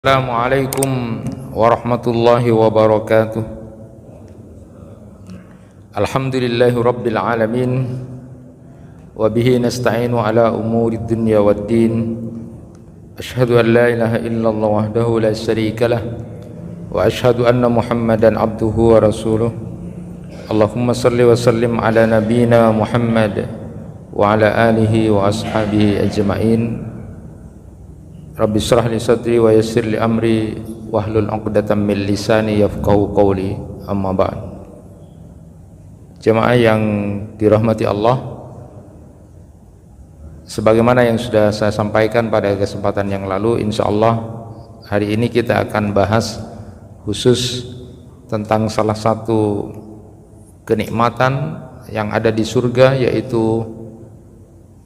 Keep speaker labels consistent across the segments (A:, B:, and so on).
A: Assalamualaikum warahmatullahi wabarakatuh. Alhamdulillahi rabbil alamin. Wabihi nasta'inu ala umuri dunya waddin. Ashhadu an la ilaha illallah wahdahu la syarika lah. Wa ashhadu anna muhammadan abduhu wa rasuluh. Allahumma salli wa sallim ala nabina Muhammad wa ala alihi wa ashabihi ajma'in. Rabbi shrah li sadri wa yassir li amri wahlul 'uqdatam min lisani yafqahu qawli. Amma ba'd. Jemaah yang dirahmati Allah, sebagaimana yang sudah saya sampaikan pada kesempatan yang lalu, insyaallah hari ini kita akan bahas khusus tentang salah satu kenikmatan yang ada di surga, yaitu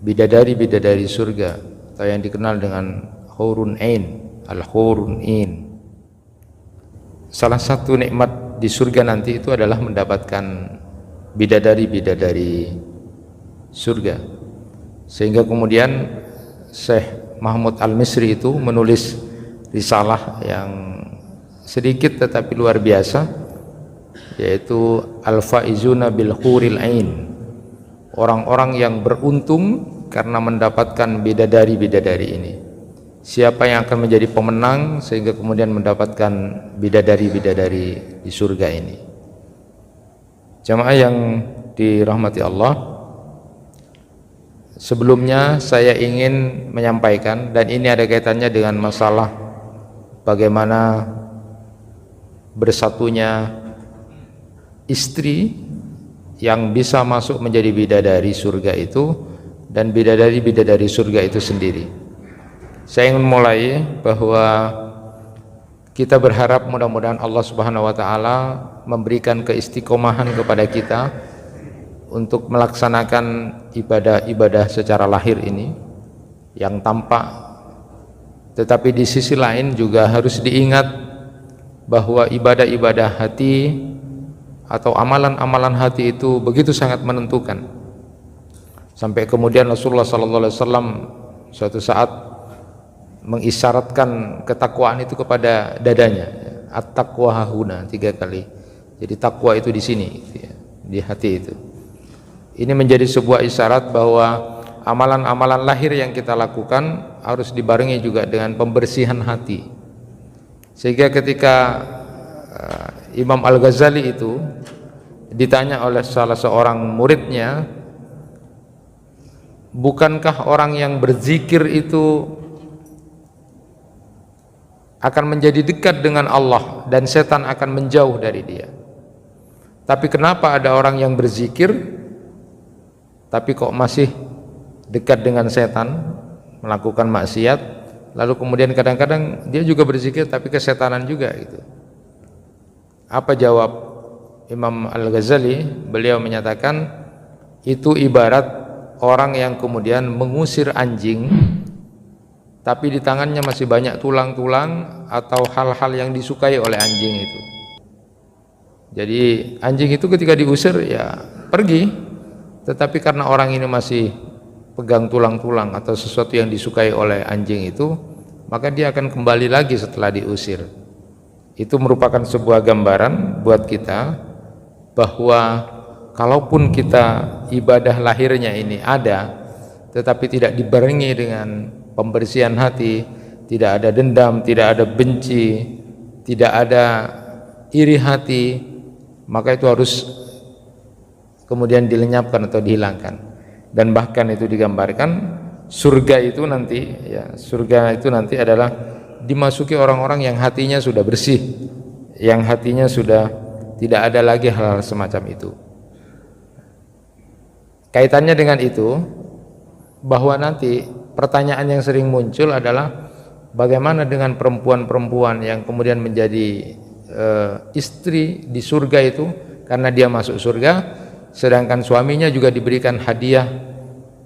A: bidadari-bidadari surga atau yang dikenal dengan Hurun Ain, Al-Hurun Ain. Salah satu nikmat di surga nanti itu adalah mendapatkan bidadari-bidadari surga. Sehingga kemudian Syekh Mahmud Al-Misri itu menulis risalah yang sedikit tetapi luar biasa, yaitu Al-Faizuna bil Huril Ain. Orang-orang yang beruntung karena mendapatkan bidadari-bidadari ini. Siapa yang akan menjadi pemenang sehingga kemudian mendapatkan bidadari-bidadari di surga ini. Jamaah yang dirahmati Allah, sebelumnya saya ingin menyampaikan, dan ini ada kaitannya dengan masalah bagaimana bersatunya istri yang bisa masuk menjadi bidadari surga itu dan bidadari-bidadari surga itu sendiri. Saya ingin mulai bahwa kita berharap mudah-mudahan Allah Subhanahu wa taala memberikan keistiqomahan kepada kita untuk melaksanakan ibadah-ibadah secara lahir ini yang tampak, tetapi di sisi lain juga harus diingat bahwa ibadah-ibadah hati atau amalan-amalan hati itu begitu sangat menentukan. Sampai kemudian Rasulullah sallallahu alaihi wasallam suatu saat mengisyaratkan ketakwaan itu kepada dadanya, at-taqwa hahuna, 3 kali. Jadi takwa itu di sini, di hati itu. Ini menjadi sebuah isyarat bahwa amalan-amalan lahir yang kita lakukan harus dibarengi juga dengan pembersihan hati. Sehingga ketika Imam Al-Ghazali itu ditanya oleh salah seorang muridnya, bukankah orang yang berzikir itu akan menjadi dekat dengan Allah dan setan akan menjauh dari dia? Tapi kenapa ada orang yang berzikir tapi kok masih dekat dengan setan, melakukan maksiat, lalu kemudian kadang-kadang dia juga berzikir tapi kesetanan juga gitu. Apa jawab Imam Al-Ghazali? Beliau menyatakan itu ibarat orang yang kemudian mengusir anjing tapi di tangannya masih banyak tulang-tulang atau hal-hal yang disukai oleh anjing itu. Jadi anjing itu ketika diusir ya pergi, tetapi karena orang ini masih pegang tulang-tulang atau sesuatu yang disukai oleh anjing itu, maka dia akan kembali lagi setelah diusir. Itu merupakan sebuah gambaran buat kita bahwa kalaupun kita ibadah lahirnya ini ada, tetapi tidak dibarengi dengan pembersihan hati, tidak ada dendam, tidak ada benci, tidak ada iri hati, maka itu harus kemudian dilenyapkan atau dihilangkan. Dan bahkan itu digambarkan surga itu nanti, ya, surga itu nanti adalah dimasuki orang-orang yang hatinya sudah bersih, yang hatinya sudah tidak ada lagi hal-hal semacam itu. Kaitannya dengan itu, bahwa nanti pertanyaan yang sering muncul adalah bagaimana dengan perempuan-perempuan yang kemudian menjadi istri di surga itu karena dia masuk surga, sedangkan suaminya juga diberikan hadiah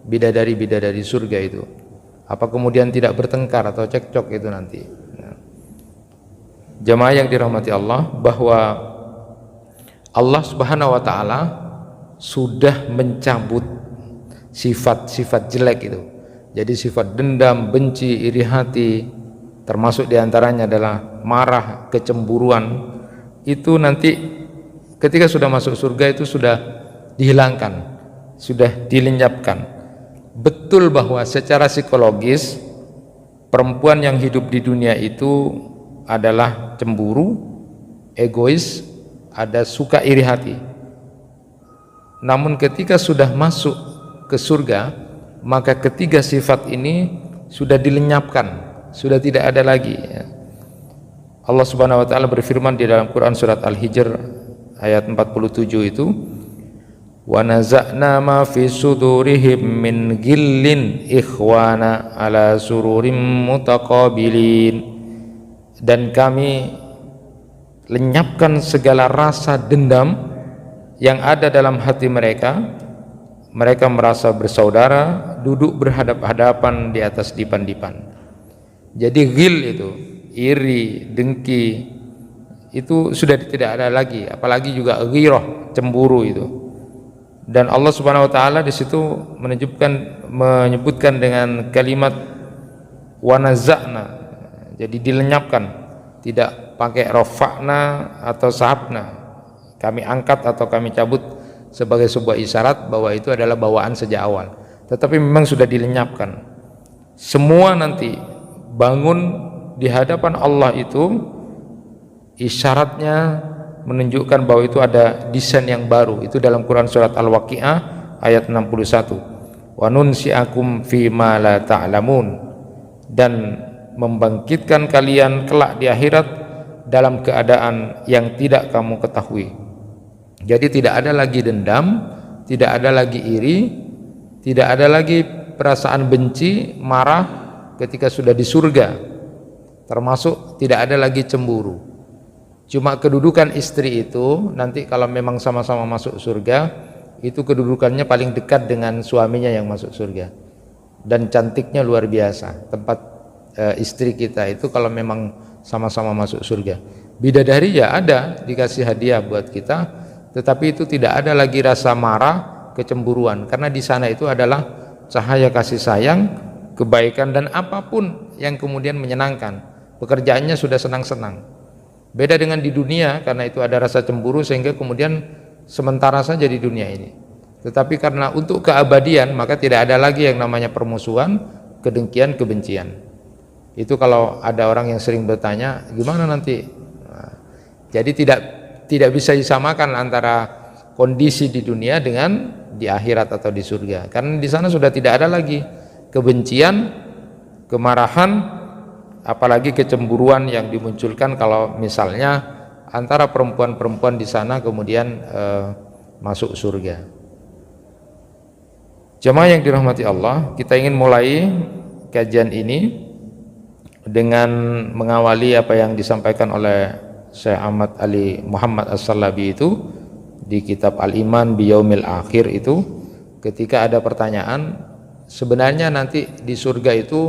A: bidadari-bidadari surga itu. Apa kemudian tidak bertengkar atau cekcok itu nanti? Jemaah yang dirahmati Allah, bahwa Allah Subhanahu wa taala sudah mencabut sifat-sifat jelek itu. Jadi sifat dendam, benci, iri hati, termasuk diantaranya adalah marah, kecemburuan, itu nanti ketika sudah masuk surga itu sudah dihilangkan, sudah dilenyapkan. Betul bahwa secara psikologis perempuan yang hidup di dunia itu adalah cemburu, egois, ada suka iri hati. Namun ketika sudah masuk ke surga, maka ketiga sifat ini sudah dilenyapkan, sudah tidak ada lagi. Allah Subhanahu wa taala berfirman di dalam Quran surat Al-Hijr ayat 47 itu, wa naza'na ma fi sudurihim min ghillin ikhwana ala sururim mutaqabilin, dan kami lenyapkan segala rasa dendam yang ada dalam hati mereka. Mereka merasa bersaudara, duduk berhadap-hadapan di atas dipan-dipan. Jadi ghil itu, iri, dengki, itu sudah tidak ada lagi, apalagi juga ghirah, cemburu itu. Dan Allah Subhanahu wa taala di situ menyebutkan dengan kalimat wanaza'na, jadi dilenyapkan, tidak pakai rafa'na atau sahabna, kami angkat atau kami cabut sebagai sebuah isyarat bahwa itu adalah bawaan sejak awal, tetapi memang sudah dilenyapkan. Semua nanti bangun di hadapan Allah itu isyaratnya menunjukkan bahwa itu ada desain yang baru. Itu dalam Quran surat Al-Waqi'ah ayat 61, wa nunsi'akum fima la ta'lamun, dan membangkitkan kalian kelak di akhirat dalam keadaan yang tidak kamu ketahui. Jadi tidak ada lagi dendam, tidak ada lagi iri, tidak ada lagi perasaan benci, marah ketika sudah di surga, termasuk tidak ada lagi cemburu. Cuma kedudukan istri itu nanti kalau memang sama-sama masuk surga, itu kedudukannya paling dekat dengan suaminya yang masuk surga, dan cantiknya luar biasa tempat istri kita itu kalau memang sama-sama masuk surga. Bidadari ya ada, dikasih hadiah buat kita, tetapi itu tidak ada lagi rasa marah, kecemburuan, karena di sana itu adalah cahaya kasih sayang, kebaikan, dan apapun yang kemudian menyenangkan. Pekerjaannya sudah senang-senang. Beda dengan di dunia, karena itu ada rasa cemburu sehingga kemudian sementara saja di dunia ini. Tetapi karena untuk keabadian, maka tidak ada lagi yang namanya permusuhan, kedengkian, kebencian. Itu kalau ada orang yang sering bertanya, gimana nanti? Nah, jadi tidak bisa disamakan antara kondisi di dunia dengan di akhirat atau di surga, karena di sana sudah tidak ada lagi kebencian, kemarahan, apalagi kecemburuan yang dimunculkan kalau misalnya antara perempuan-perempuan di sana kemudian masuk surga. Jemaah yang dirahmati Allah, kita ingin mulai kajian ini dengan mengawali apa yang disampaikan oleh Syekh Ahmad Ali Muhammad As-Salabi itu di kitab Al-Iman Biyaumil Akhir itu, ketika ada pertanyaan sebenarnya nanti di surga itu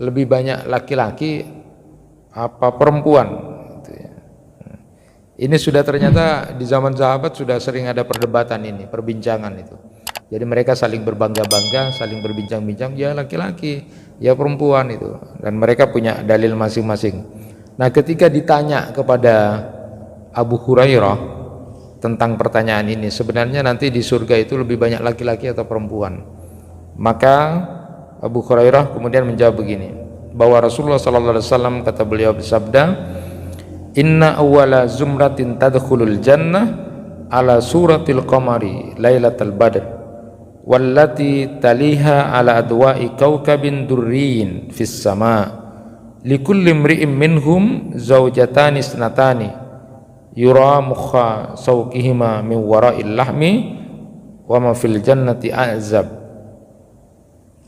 A: lebih banyak laki-laki apa perempuan gitu ya. Ini sudah ternyata di zaman sahabat sudah sering ada perdebatan ini, perbincangan itu. Jadi mereka saling berbangga-bangga, saling berbincang-bincang, ya laki-laki, ya perempuan itu, dan mereka punya dalil masing-masing. Nah, ketika ditanya kepada Abu Hurairah tentang pertanyaan ini, sebenarnya nanti di surga itu lebih banyak laki-laki atau perempuan, maka Abu Hurairah kemudian menjawab begini, bahwa Rasulullah SAW kata beliau bersabda, inna awwala zumratin tadkhulul jannah ala suratil qamari lailatal badr wallati taliha ala adwa'i kawkabin durriyin fis sama' likulli imri'in minhum zawjatani isnatani yura mukha sawqihima min wara'il lahmi wa ma fil jannati a'zab.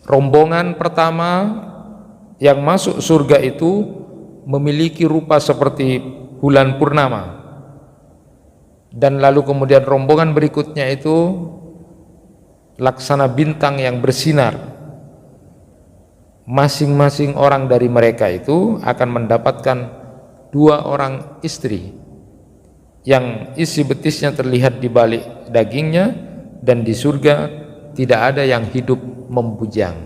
A: Rombongan pertama yang masuk surga itu memiliki rupa seperti bulan purnama, dan lalu kemudian rombongan berikutnya itu laksana bintang yang bersinar. Masing-masing orang dari mereka itu akan mendapatkan 2 orang istri yang isi betisnya terlihat di balik dagingnya, dan di surga tidak ada yang hidup membujang.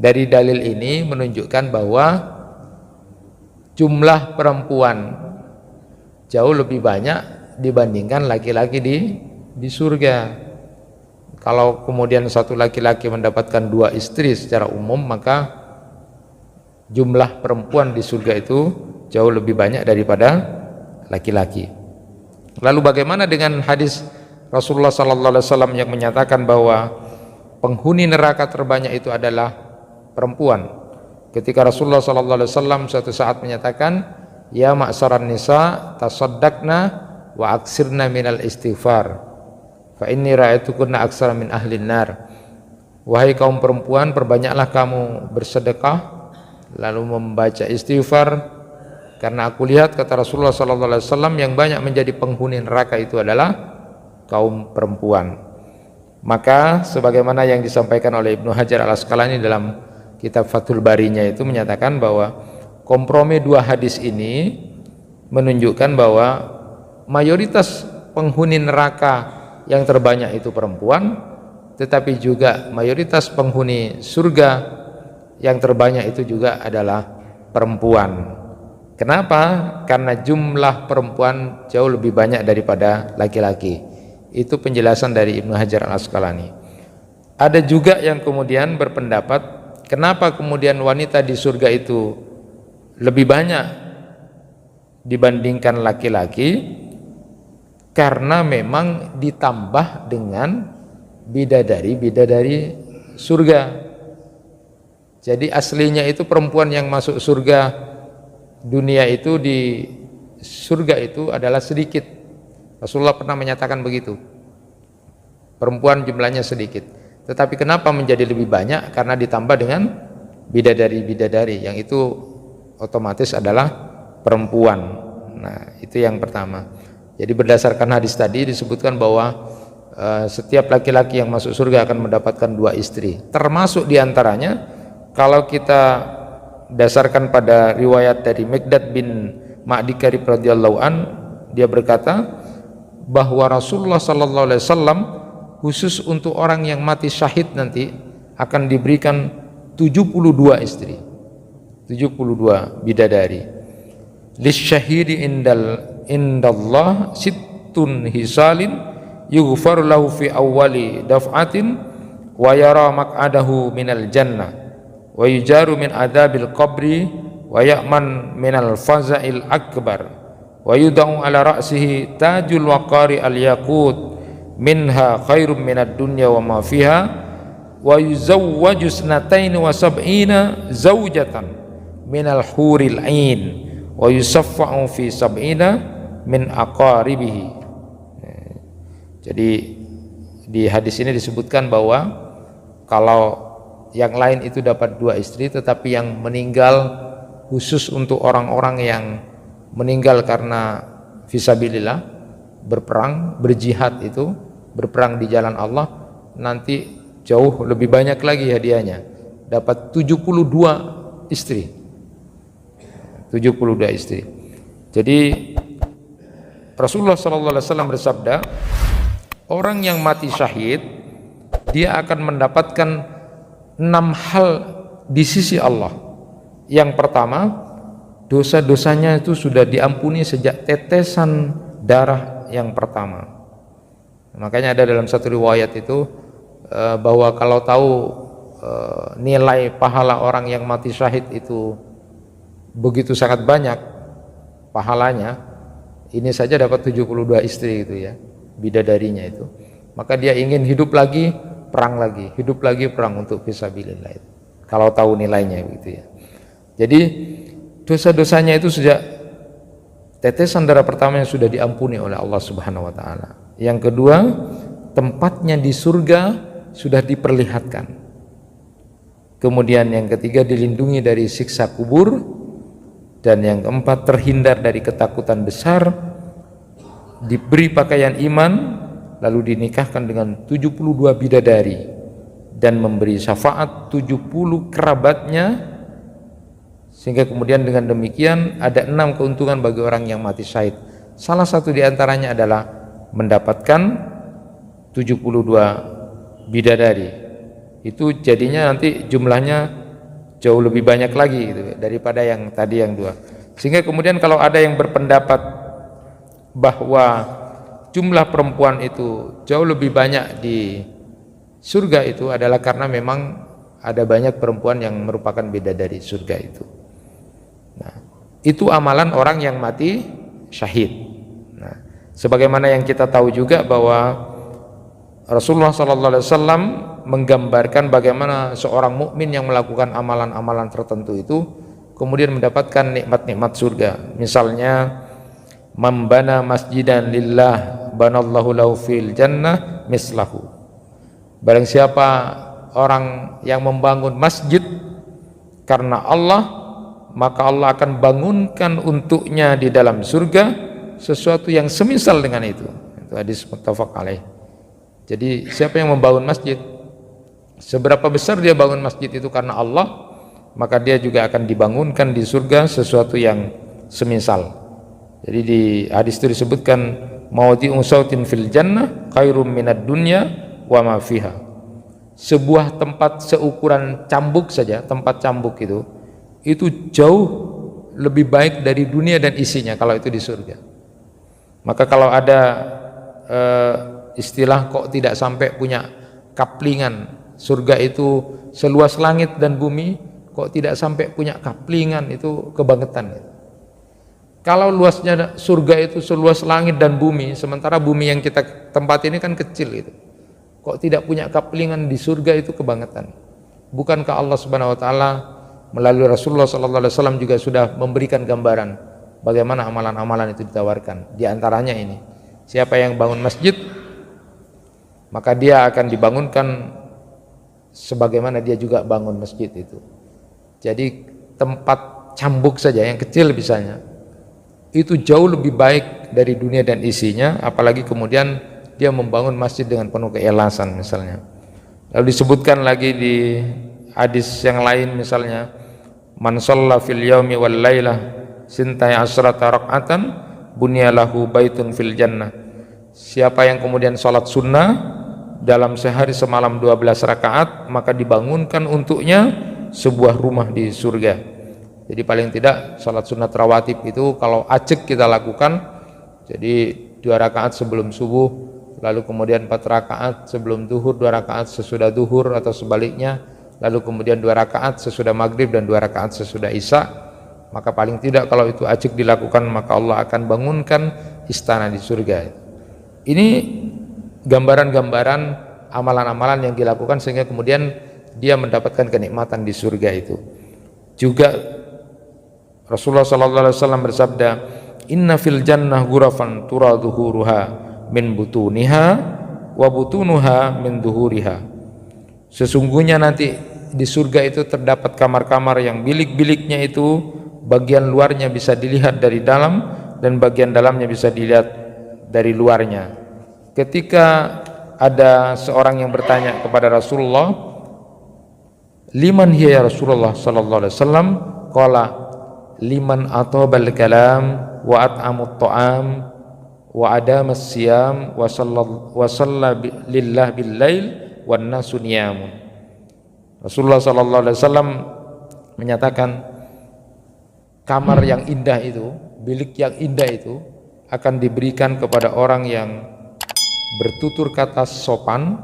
A: Dari dalil ini menunjukkan bahwa jumlah perempuan jauh lebih banyak dibandingkan laki-laki di surga. Kalau kemudian satu laki-laki mendapatkan 2 istri secara umum, maka jumlah perempuan di surga itu jauh lebih banyak daripada laki-laki. Lalu bagaimana dengan hadis Rasulullah SAW yang menyatakan bahwa penghuni neraka terbanyak itu adalah perempuan? Ketika Rasulullah SAW suatu saat menyatakan, ya ma'saran nisa tasaddaqna wa aksirna minal istighfar fa inni ra'aitukunna aksara min ahlin nar. Wahai kaum perempuan, perbanyaklah kamu bersedekah lalu membaca istighfar, karena aku lihat, kata Rasulullah SAW, yang banyak menjadi penghuni neraka itu adalah kaum perempuan. Maka sebagaimana yang disampaikan oleh Ibnu Hajar Al-Asqalani dalam kitab Fathul Barinya itu menyatakan bahwa kompromi 2 hadis ini menunjukkan bahwa mayoritas penghuni neraka yang terbanyak itu perempuan, tetapi juga mayoritas penghuni surga yang terbanyak itu juga adalah perempuan. Kenapa? Karena jumlah perempuan jauh lebih banyak daripada laki-laki. Itu penjelasan dari Ibnu Hajar Al-Asqalani. Ada juga yang kemudian berpendapat, kenapa kemudian wanita di surga itu lebih banyak dibandingkan laki-laki? Karena memang ditambah dengan bidadari surga. Jadi aslinya itu perempuan yang masuk surga dunia itu, di surga itu adalah sedikit. Rasulullah pernah menyatakan begitu, perempuan jumlahnya sedikit. Tetapi kenapa menjadi lebih banyak? Karena ditambah dengan bidadari yang itu otomatis adalah perempuan. Nah, itu yang pertama. Jadi berdasarkan hadis tadi disebutkan bahwa setiap laki-laki yang masuk surga akan mendapatkan 2 istri. Termasuk diantaranya, kalau kita dasarkan pada riwayat dari Miqdad bin Ma'di Karib radhiyallahu an, dia berkata bahwa Rasulullah SAW khusus untuk orang yang mati syahid nanti akan diberikan 72 istri, 72 bidadari. Lisyahidi indallah sittun hisalin yughfar lahu fi awwali daf'atin wa yara maq'adahu minal jannah wa yujaru min adabil qabri wa ya'man minal faza'il akbar wa yudau ala ra'sihi tajul waqari al yaqut minha khairum minad dunya wa ma fiha wa yuzawwaju snataini wa sab'ina zawjatan minal huril ain wa yusaffa'u fi sab'ina min aqaribihi. Jadi di hadis ini disebutkan bahwa kalau yang lain itu dapat 2 istri, tetapi yang meninggal khusus untuk orang-orang yang meninggal karena fisabilillah, berperang, berjihad, itu berperang di jalan Allah, nanti jauh lebih banyak lagi hadiahnya, dapat 72 istri. 72 istri. Jadi Rasulullah SAW bersabda, orang yang mati syahid dia akan mendapatkan 6 hal di sisi Allah. Yang pertama, dosa-dosanya itu sudah diampuni sejak tetesan darah yang pertama. Makanya ada dalam satu riwayat itu bahwa kalau tahu nilai pahala orang yang mati syahid itu begitu sangat banyak pahalanya, ini saja dapat 72 istri gitu ya, bidadarinya itu, maka dia ingin hidup lagi, perang lagi, hidup lagi, perang untuk fisabilillah itu, kalau tahu nilainya gitu ya. Jadi dosa-dosanya itu sejak tetesan darah pertama yang sudah diampuni oleh Allah Subhanahu wa taala. Yang kedua, tempatnya di surga sudah diperlihatkan. Kemudian yang ketiga, dilindungi dari siksa kubur. Dan yang keempat, terhindar dari ketakutan besar, diberi pakaian iman, lalu dinikahkan dengan 72 bidadari dan memberi syafaat 70 kerabatnya, sehingga kemudian dengan demikian ada 6 keuntungan bagi orang yang mati syahid. Salah satu diantaranya adalah mendapatkan 72 bidadari. Itu jadinya nanti jumlahnya jauh lebih banyak lagi gitu, daripada yang tadi yang 2. Sehingga kemudian kalau ada yang berpendapat bahwa jumlah perempuan itu jauh lebih banyak di surga, itu adalah karena memang ada banyak perempuan yang merupakan bidadari surga itu. Nah, itu amalan orang yang mati syahid. Nah, sebagaimana yang kita tahu juga bahwa Rasulullah SAW menggambarkan bagaimana seorang mukmin yang melakukan amalan-amalan tertentu itu kemudian mendapatkan nikmat-nikmat surga. Misalnya, membana masjidan lillah banallahu lahu fil jannah mislahu. Barang siapa orang yang membangun masjid karena Allah, maka Allah akan bangunkan untuknya di dalam surga sesuatu yang semisal dengan itu. Itu hadis muttafaq alaih. Jadi siapa yang membangun masjid, seberapa besar dia bangun masjid itu karena Allah, maka dia juga akan dibangunkan di surga sesuatu yang semisal. Jadi di hadis itu disebutkan mawdi'u sautin fil jannah khairum minad dunya wa ma fiha. Sebuah tempat seukuran cambuk saja, tempat cambuk itu jauh lebih baik dari dunia dan isinya kalau itu di surga. Maka kalau ada istilah kok tidak sampai punya kaplingan, surga itu seluas langit dan bumi, kok tidak sampai punya kaplingan, itu kebangetan. Kalau luasnya surga itu seluas langit dan bumi, sementara bumi yang kita tempat ini kan kecil gitu, kok tidak punya kaplingan di surga, itu kebangetan. Bukankah Allah Subhanahu wa taala melalui Rasulullah sallallahu alaihi wasallam juga sudah memberikan gambaran bagaimana amalan-amalan itu ditawarkan? Di antaranya ini, siapa yang bangun masjid, maka dia akan dibangunkan sebagaimana dia juga bangun masjid itu. Jadi tempat cambuk saja yang kecil misalnya, itu jauh lebih baik dari dunia dan isinya, apalagi kemudian dia membangun masjid dengan penuh keikhlasan misalnya. Lalu disebutkan lagi di hadis yang lain misalnya, man shalla fil yaumi wal lailah sintai asrata raq'atan bunyalahu baitun fil jannah. Siapa yang kemudian salat sunnah dalam sehari semalam 12 rakaat, maka dibangunkan untuknya sebuah rumah di surga. Jadi paling tidak salat sunat rawatib itu kalau acek kita lakukan, jadi 2 rakaat sebelum subuh, lalu kemudian 4 rakaat sebelum duhur, 2 rakaat sesudah duhur atau sebaliknya, lalu kemudian 2 rakaat sesudah maghrib dan 2 rakaat sesudah isya, maka paling tidak kalau itu acek dilakukan, maka Allah akan bangunkan istana di surga. Ini gambaran-gambaran amalan-amalan yang dilakukan sehingga kemudian dia mendapatkan kenikmatan di surga itu. Juga Rasulullah SAW bersabda, inna fil jannah ghurafan tura dhuhuruha min butuniha wa butunuha min dhuhuriha. Sesungguhnya nanti di surga itu terdapat kamar-kamar yang bilik-biliknya itu bagian luarnya bisa dilihat dari dalam dan bagian dalamnya bisa dilihat dari luarnya. Ketika ada seorang yang bertanya kepada Rasulullah, liman hiya ya Rasulullah sallallahu alaihi wasallam, qala liman atabal kalam wa at'amut ta'am wa adamas siyam wa shalla lillah bil lail wan nasu niyamun. Rasulullah sallallahu alaihi wasallam menyatakan kamar yang indah itu, bilik yang indah itu akan diberikan kepada orang yang bertutur kata sopan,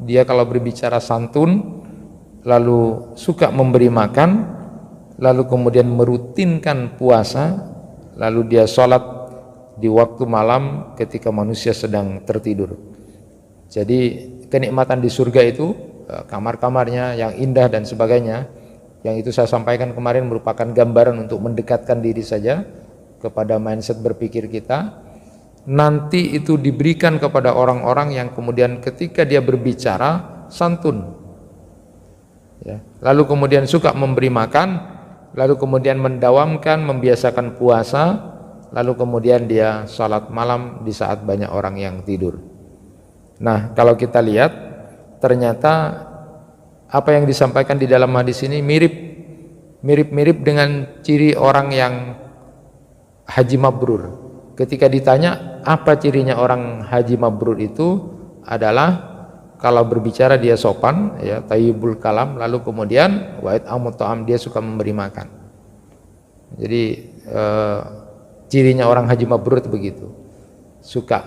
A: dia kalau berbicara santun, lalu suka memberi makan, lalu kemudian merutinkan puasa, lalu dia sholat di waktu malam ketika manusia sedang tertidur. Jadi kenikmatan di surga itu, kamar-kamarnya yang indah dan sebagainya, yang itu saya sampaikan kemarin merupakan gambaran untuk mendekatkan diri saja kepada mindset berpikir kita. Nanti itu diberikan kepada orang-orang yang kemudian ketika dia berbicara santun, ya, lalu kemudian suka memberi makan, lalu kemudian mendawamkan, membiasakan puasa, lalu kemudian dia salat malam di saat banyak orang yang tidur. Nah, kalau kita lihat ternyata apa yang disampaikan di dalam hadis ini mirip-mirip dengan ciri orang yang haji mabrur. Ketika ditanya apa cirinya orang haji mabrur, itu adalah kalau berbicara dia sopan, ya, tayyibul kalam, lalu kemudian wa it'amut ta'am, dia suka memberi makan. Jadi cirinya orang haji mabrur itu begitu. Suka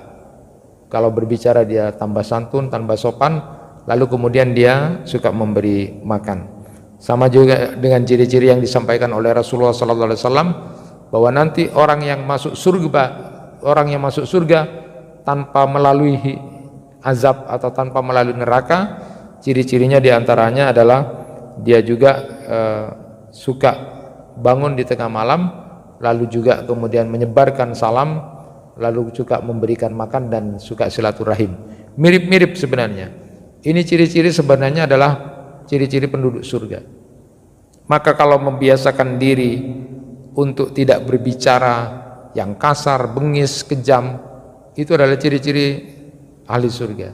A: kalau berbicara dia tambah santun, tambah sopan, lalu kemudian dia suka memberi makan. Sama juga dengan ciri-ciri yang disampaikan oleh Rasulullah sallallahu alaihi wasallam bahwa nanti orang yang masuk surga tanpa melalui azab atau tanpa melalui neraka, ciri-cirinya diantaranya adalah dia juga suka bangun di tengah malam, lalu juga kemudian menyebarkan salam, lalu juga memberikan makan dan suka silaturahim. Mirip-mirip sebenarnya. Ini ciri-ciri sebenarnya adalah ciri-ciri penduduk surga. Maka kalau membiasakan diri untuk tidak berbicara yang kasar, bengis, kejam, itu adalah ciri-ciri ahli surga.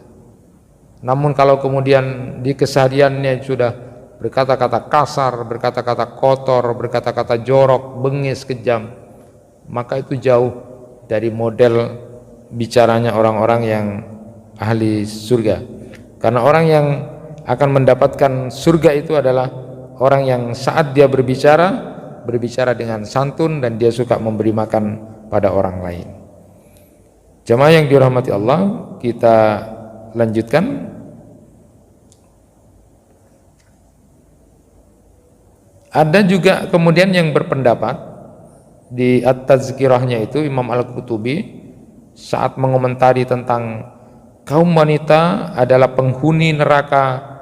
A: Namun kalau kemudian di kesehariannya sudah berkata-kata kasar, berkata-kata kotor, berkata-kata jorok, bengis, kejam, maka itu jauh dari model bicaranya orang-orang yang ahli surga. Karena orang yang akan mendapatkan surga itu adalah orang yang saat dia berbicara dengan santun dan dia suka memberi makan pada orang lain. Jemaah yang dirahmati Allah, kita lanjutkan. Ada juga kemudian yang berpendapat di At-Tazkirahnya itu, Imam Al-Qurtubi saat mengomentari tentang kaum wanita adalah penghuni neraka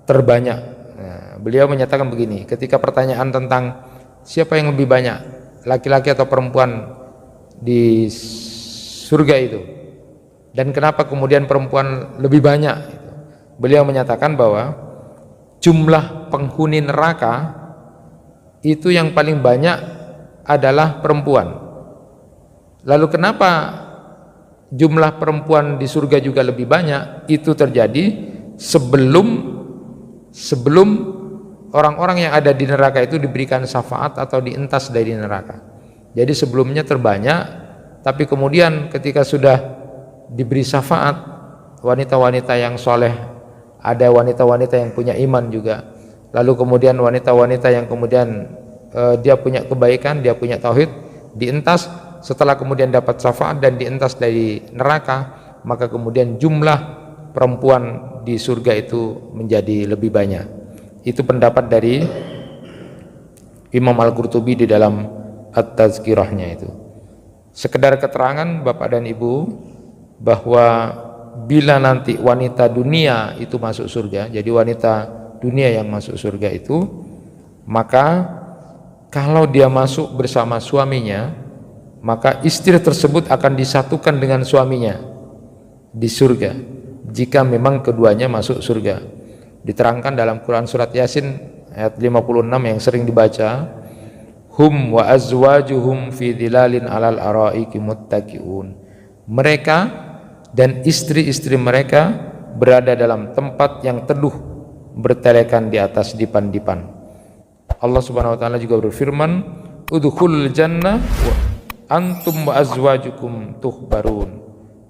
A: terbanyak. Nah, beliau menyatakan begini, ketika pertanyaan tentang siapa yang lebih banyak, laki-laki atau perempuan di surga itu, dan kenapa kemudian perempuan lebih banyak, beliau menyatakan bahwa jumlah penghuni neraka itu yang paling banyak adalah perempuan. Lalu kenapa jumlah perempuan di surga juga lebih banyak? Itu terjadi sebelum orang-orang yang ada di neraka itu diberikan syafaat atau dientas dari neraka. Jadi sebelumnya terbanyak, tapi kemudian ketika sudah diberi syafaat, wanita-wanita yang soleh, ada wanita-wanita yang punya iman juga, lalu kemudian wanita-wanita yang kemudian dia punya kebaikan, dia punya tauhid, dientas, setelah kemudian dapat syafaat dan dientas dari neraka, maka kemudian jumlah perempuan di surga itu menjadi lebih banyak. Itu pendapat dari Imam Al-Qurtubi di dalam At-Tazkirahnya itu. Sekedar keterangan Bapak dan Ibu bahwa bila nanti wanita dunia itu masuk surga, jadi wanita dunia yang masuk surga itu, maka kalau dia masuk bersama suaminya, maka istri tersebut akan disatukan dengan suaminya di surga jika memang keduanya masuk surga. Diterangkan dalam Quran surat Yasin ayat 56 yang sering dibaca, hum wa azwajuhum fi dhilalin alal araiki muttaqiun. Mereka dan istri-istri mereka berada dalam tempat yang teduh bertelekan di atas dipan-dipan. Allah Subhanahu wa taala juga berfirman, udkhulul jannah wa antum wa azwajukum tuhbarun.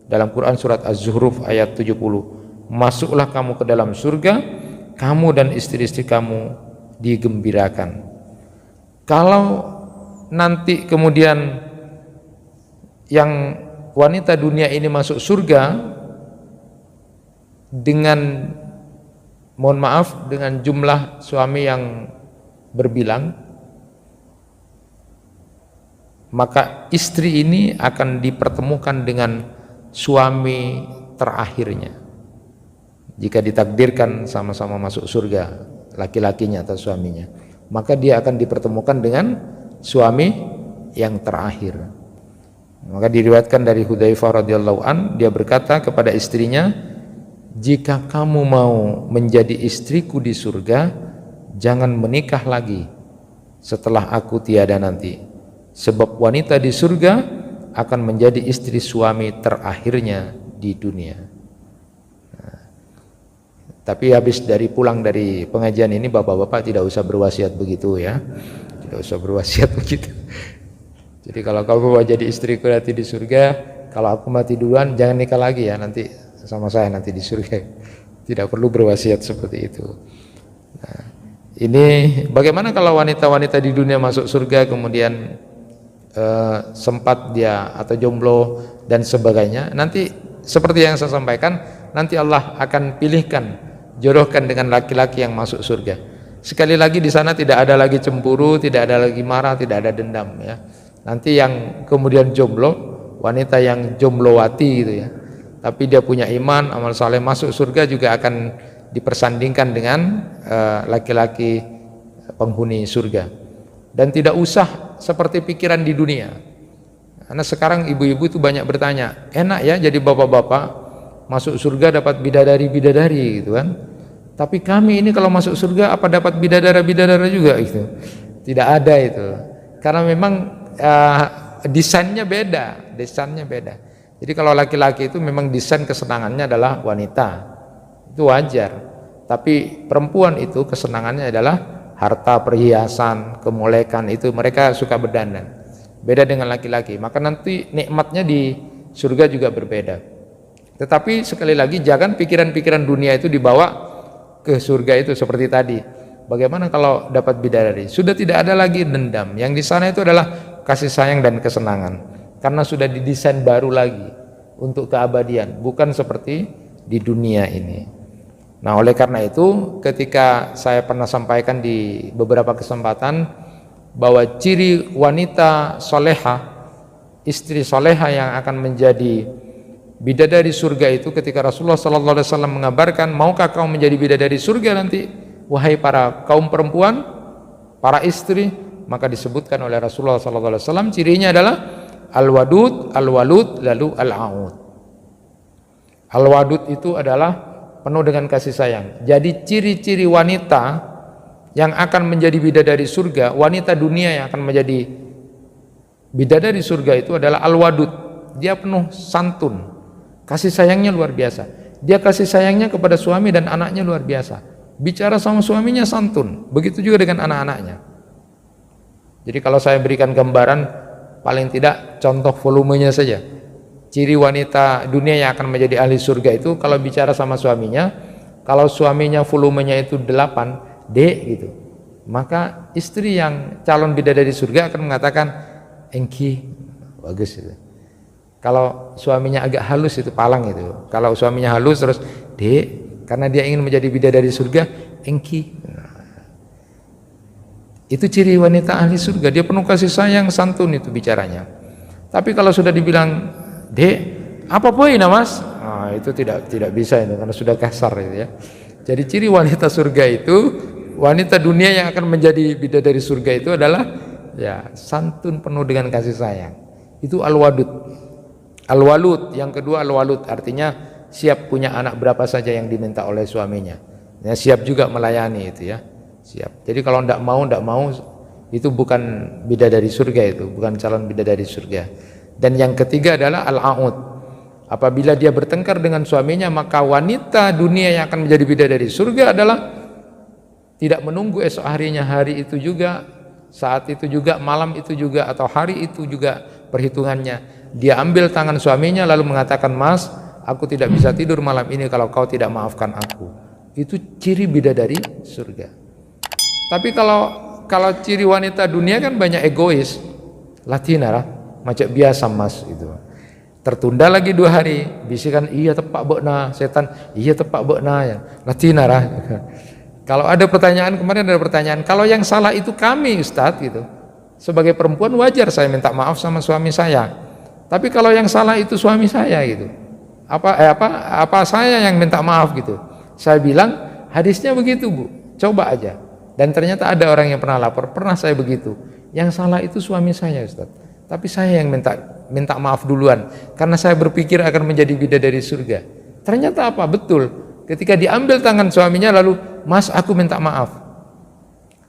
A: Dalam Quran surat Az-Zuhruf ayat 70, masuklah kamu ke dalam surga, kamu dan istri-istri kamu digembirakan. Kalau nanti kemudian yang wanita dunia ini masuk surga dengan, mohon maaf, dengan jumlah suami yang berbilang, maka istri ini akan dipertemukan dengan suami terakhirnya. Jika ditakdirkan sama-sama masuk surga, laki-lakinya atau suaminya, maka dia akan dipertemukan dengan suami yang terakhir. Maka diriwayatkan dari Hudzaifah radhiyallahu an, dia berkata kepada istrinya, jika kamu mau menjadi istriku di surga, jangan menikah lagi setelah aku tiada nanti, sebab wanita di surga akan menjadi istri suami terakhirnya di dunia. Nah, tapi habis pulang dari pengajian ini, bapak-bapak tidak usah berwasiat begitu ya, tidak usah berwasiat begitu. Jadi kalau kamu mau jadi istriku nanti di surga, kalau aku mati duluan jangan nikah lagi ya, nanti sama saya nanti di surga. Tidak perlu berwasiat seperti itu. Nah, ini bagaimana kalau wanita-wanita di dunia masuk surga kemudian sempat dia atau jomblo dan sebagainya, nanti seperti yang saya sampaikan, nanti Allah akan pilihkan, jodohkan dengan laki-laki yang masuk surga. Sekali lagi di sana tidak ada lagi cemburu, tidak ada lagi marah, tidak ada dendam ya. Nanti yang kemudian jomblo, wanita yang jomblowati gitu ya, tapi dia punya iman, amal saleh, masuk surga juga akan dipersandingkan dengan laki-laki penghuni surga. Dan tidak usah seperti pikiran di dunia. Karena sekarang ibu-ibu itu banyak bertanya, enak ya jadi bapak-bapak masuk surga dapat bidadari-bidadari gitu kan. Tapi kami ini kalau masuk surga apa dapat bidadara-bidadara juga gitu. Tidak ada itu. Karena memang desainnya beda. Jadi kalau laki-laki itu memang desain kesenangannya adalah wanita. Itu wajar. Tapi perempuan itu kesenangannya adalah harta, perhiasan, kemolekan, itu mereka suka berdandan. Beda dengan laki-laki. Maka nanti nikmatnya di surga juga berbeda. Tetapi sekali lagi jangan pikiran-pikiran dunia itu dibawa ke surga itu seperti tadi. Bagaimana kalau dapat bidadari? Sudah tidak ada lagi dendam. Yang di sana itu adalah kasih sayang dan kesenangan. Karena sudah didesain baru lagi untuk keabadian, bukan seperti di dunia ini. Nah, oleh karena itu ketika saya pernah sampaikan di beberapa kesempatan bahwa ciri wanita soleha, istri soleha yang akan menjadi bidadari surga itu, ketika Rasulullah SAW mengabarkan, maukah kau menjadi bidadari surga nanti, wahai para kaum perempuan, para istri, maka disebutkan oleh Rasulullah SAW cirinya adalah al-wadud, al-walud, lalu al-aud. Al-wadud itu adalah penuh dengan kasih sayang. Jadi ciri-ciri wanita yang akan menjadi bidadari surga, wanita dunia yang akan menjadi bidadari surga itu adalah al-wadud. Dia penuh santun, kasih sayangnya luar biasa. Dia kasih sayangnya kepada suami dan anaknya luar biasa. Bicara sama suaminya santun, begitu juga dengan anak-anaknya. Jadi kalau saya berikan gambaran, paling tidak contoh volumenya saja. Ciri wanita dunia yang akan menjadi ahli surga itu kalau bicara sama suaminya, kalau suaminya volumenya itu 8 D gitu, maka istri yang calon bidadari surga akan mengatakan engki, bagus itu. Kalau suaminya agak halus itu palang itu. Kalau suaminya halus terus D, karena dia ingin menjadi bidadari surga, engki. Itu ciri wanita ahli surga, dia penuh kasih sayang, santun itu bicaranya. Tapi kalau sudah dibilang Dek, apa poin mas? Nah, itu tidak bisa itu karena sudah kasar itu ya. Jadi ciri wanita surga itu, wanita dunia yang akan menjadi bidadari surga itu adalah ya santun, penuh dengan kasih sayang. Itu al-wadud. Al-walud, yang kedua al-walud, artinya siap punya anak berapa saja yang diminta oleh suaminya. Ya, siap juga melayani itu ya. Siap. Jadi kalau tidak mau itu bukan bidadari surga, itu bukan calon bidadari surga. Dan yang ketiga adalah al-aud. Apabila dia bertengkar dengan suaminya, maka wanita dunia yang akan menjadi bidadari surga adalah tidak menunggu esok harinya, hari itu juga, saat itu juga, malam itu juga, atau hari itu juga perhitungannya. Dia ambil tangan suaminya lalu mengatakan, mas, aku tidak bisa tidur malam ini kalau kau tidak maafkan aku. Itu ciri bidadari surga. Tapi kalau ciri wanita dunia kan banyak egois, Latina lah, macam biasa mas itu. Tertunda lagi 2 hari, bisikan iya tepak bokna, setan iya tepak bokna ya. Latina lah. Kalau ada pertanyaan, kemarin ada pertanyaan, kalau yang salah itu kami Ustadz gitu. Sebagai perempuan wajar saya minta maaf sama suami saya. Tapi kalau yang salah itu suami saya gitu. Apa saya yang minta maaf gitu. Saya bilang hadisnya begitu Bu. Coba aja. Dan ternyata ada orang yang pernah lapor, pernah saya begitu. Yang salah itu suami saya Ustadz. Tapi saya yang minta maaf duluan karena saya berpikir akan menjadi bidadari surga. Ternyata apa? Betul. Ketika diambil tangan suaminya lalu, "Mas, aku minta maaf."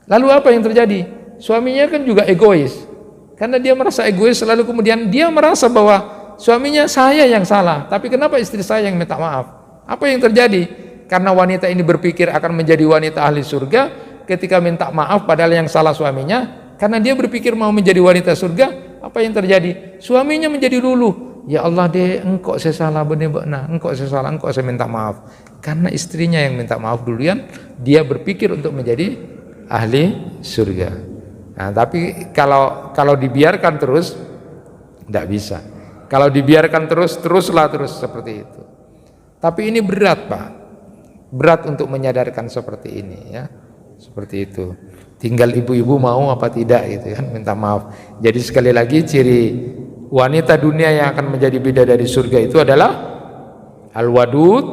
A: Lalu apa yang terjadi? Suaminya kan juga egois. Karena dia merasa egois, lalu kemudian dia merasa bahwa suaminya saya yang salah, tapi kenapa istri saya yang minta maaf? Apa yang terjadi? Karena wanita ini berpikir akan menjadi wanita ahli surga, ketika minta maaf padahal yang salah suaminya, karena dia berpikir mau menjadi wanita surga, apa yang terjadi? Suaminya menjadi luluh. ya Allah deh, engkau saya salah benih bekna, engkau saya salah, engkau saya minta maaf. Karena istrinya yang minta maaf duluan, dia berpikir untuk menjadi ahli surga. Nah, tapi kalau dibiarkan terus, tidak bisa. Kalau dibiarkan teruslah seperti itu. Tapi ini berat, Pak. Berat untuk menyadarkan seperti ini, ya. Seperti itu. Tinggal ibu-ibu mau apa tidak gitu kan, minta maaf. Jadi sekali lagi ciri wanita dunia yang akan menjadi bidadari surga itu adalah al-wadud,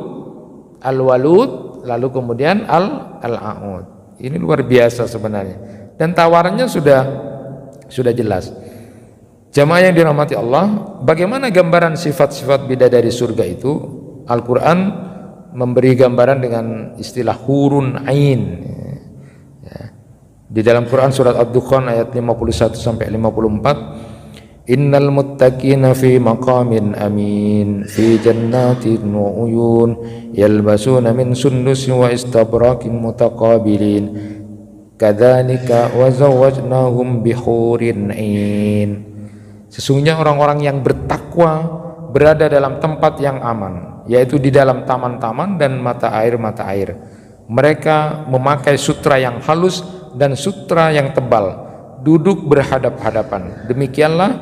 A: al-walud, lalu kemudian al-a'ud. Ini luar biasa sebenarnya. Dan tawarannya sudah jelas. Jamaah yang dirahmati Allah, bagaimana gambaran sifat-sifat bidadari surga itu? Al-Quran memberi gambaran dengan istilah hurun ain. Di dalam Quran surat Ad-Dukhan ayat 51 sampai 54, innal muttaqina fi maqamin amin fi jannatin wa uyun yalbasuna min sundusin wa istabrakin mutaqabilin kadzalika wa zawwajnahum bihurin ain. Sesungguhnya orang-orang yang bertakwa berada dalam tempat yang aman, yaitu di dalam taman-taman dan mata air. Mereka memakai sutra yang halus dan sutra yang tebal, duduk berhadap-hadapan. Demikianlah,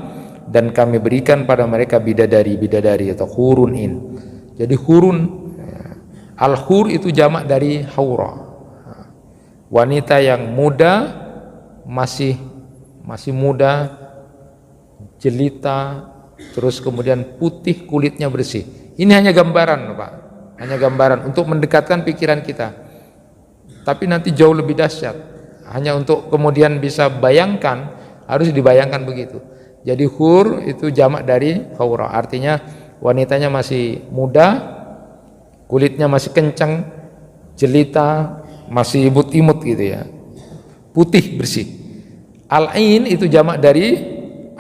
A: dan kami berikan pada mereka bidadari atau hurun in. Jadi hurun, al-hur itu jamak dari haura, wanita yang muda, masih muda, jelita, terus kemudian putih, kulitnya bersih. Ini hanya gambaran, Pak, hanya gambaran untuk mendekatkan pikiran kita. Tapi nanti jauh lebih dahsyat. Hanya untuk kemudian bisa bayangkan, harus dibayangkan begitu. Jadi hur itu jamak dari haura, artinya wanitanya masih muda, kulitnya masih kencang, jelita, masih imut-imut gitu ya, putih bersih. Al-ain itu jamak dari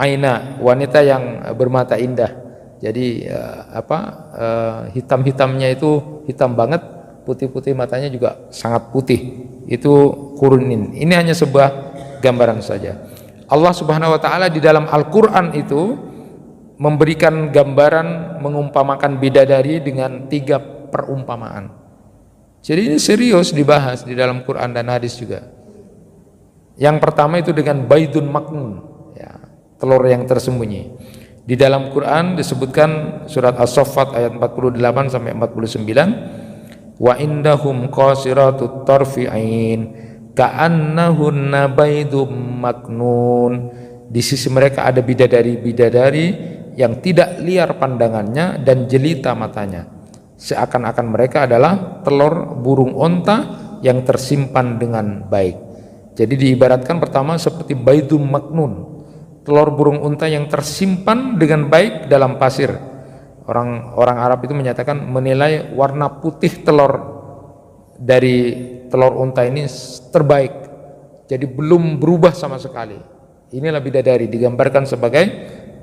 A: aina, wanita yang bermata indah. Jadi hitam-hitamnya itu hitam banget, putih-putih matanya juga sangat putih. Itu kurunin. Ini hanya sebuah gambaran saja. Allah Subhanahu wa taala di dalam Al-Qur'an itu memberikan gambaran, mengumpamakan bidadari dengan 3 perumpamaan. Jadi ini serius dibahas di dalam Quran dan hadis juga. Yang pertama itu dengan baidun maknun, ya, telur yang tersembunyi. Di dalam Quran disebutkan surat As-Saffat ayat 48 sampai 49, wa indahum qasiratut tarfi ain ka'annahunna baidum maknun. Di sisi mereka ada bidadari yang tidak liar pandangannya dan jelita matanya, seakan-akan mereka adalah telur burung onta yang tersimpan dengan baik. Jadi diibaratkan pertama seperti baidum maknun, telur burung unta yang tersimpan dengan baik dalam pasir. Orang Arab itu menyatakan, menilai warna putih telur dari telur unta ini terbaik, jadi belum berubah sama sekali. Inilah bidadari, digambarkan sebagai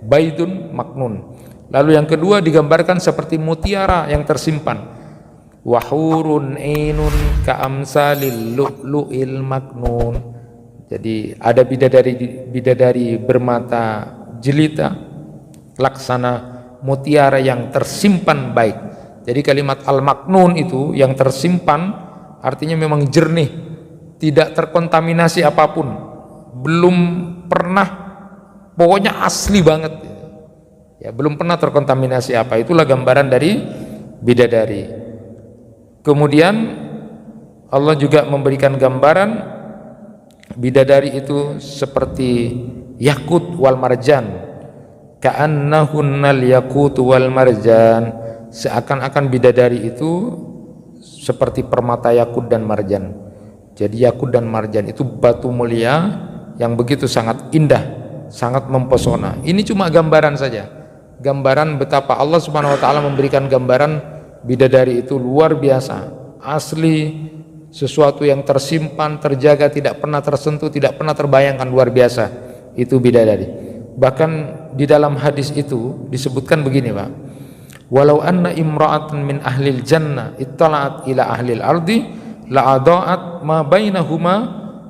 A: baidun maknun. Lalu yang kedua digambarkan seperti mutiara yang tersimpan, wahurun ainun ka'amsalil lu'lu'il maknun. Jadi ada bidadari bermata jelita laksana mutiara yang tersimpan baik. Jadi kalimat al-maknun itu yang tersimpan artinya memang jernih, tidak terkontaminasi apapun, belum pernah, pokoknya asli banget ya, belum pernah terkontaminasi apa. Itulah gambaran dari bidadari. Kemudian Allah juga memberikan gambaran bidadari itu seperti yakut wal marjan, ka'annahunnal yaqutu wal marjan, seakan-akan bidadari itu seperti permata yakut dan marjan. Jadi yakut dan marjan itu batu mulia yang begitu sangat indah, sangat mempesona. Ini cuma gambaran saja, gambaran betapa Allah Subhanahu wa taala memberikan gambaran bidadari itu luar biasa, asli, sesuatu yang tersimpan, terjaga, tidak pernah tersentuh, tidak pernah terbayangkan, luar biasa. Itu bidadari. Bahkan di dalam hadis itu disebutkan begini, Pak, walau anna imra'atan min ahlil jannah ittala'at ila ahlil ardi la'adha'at ma bainahuma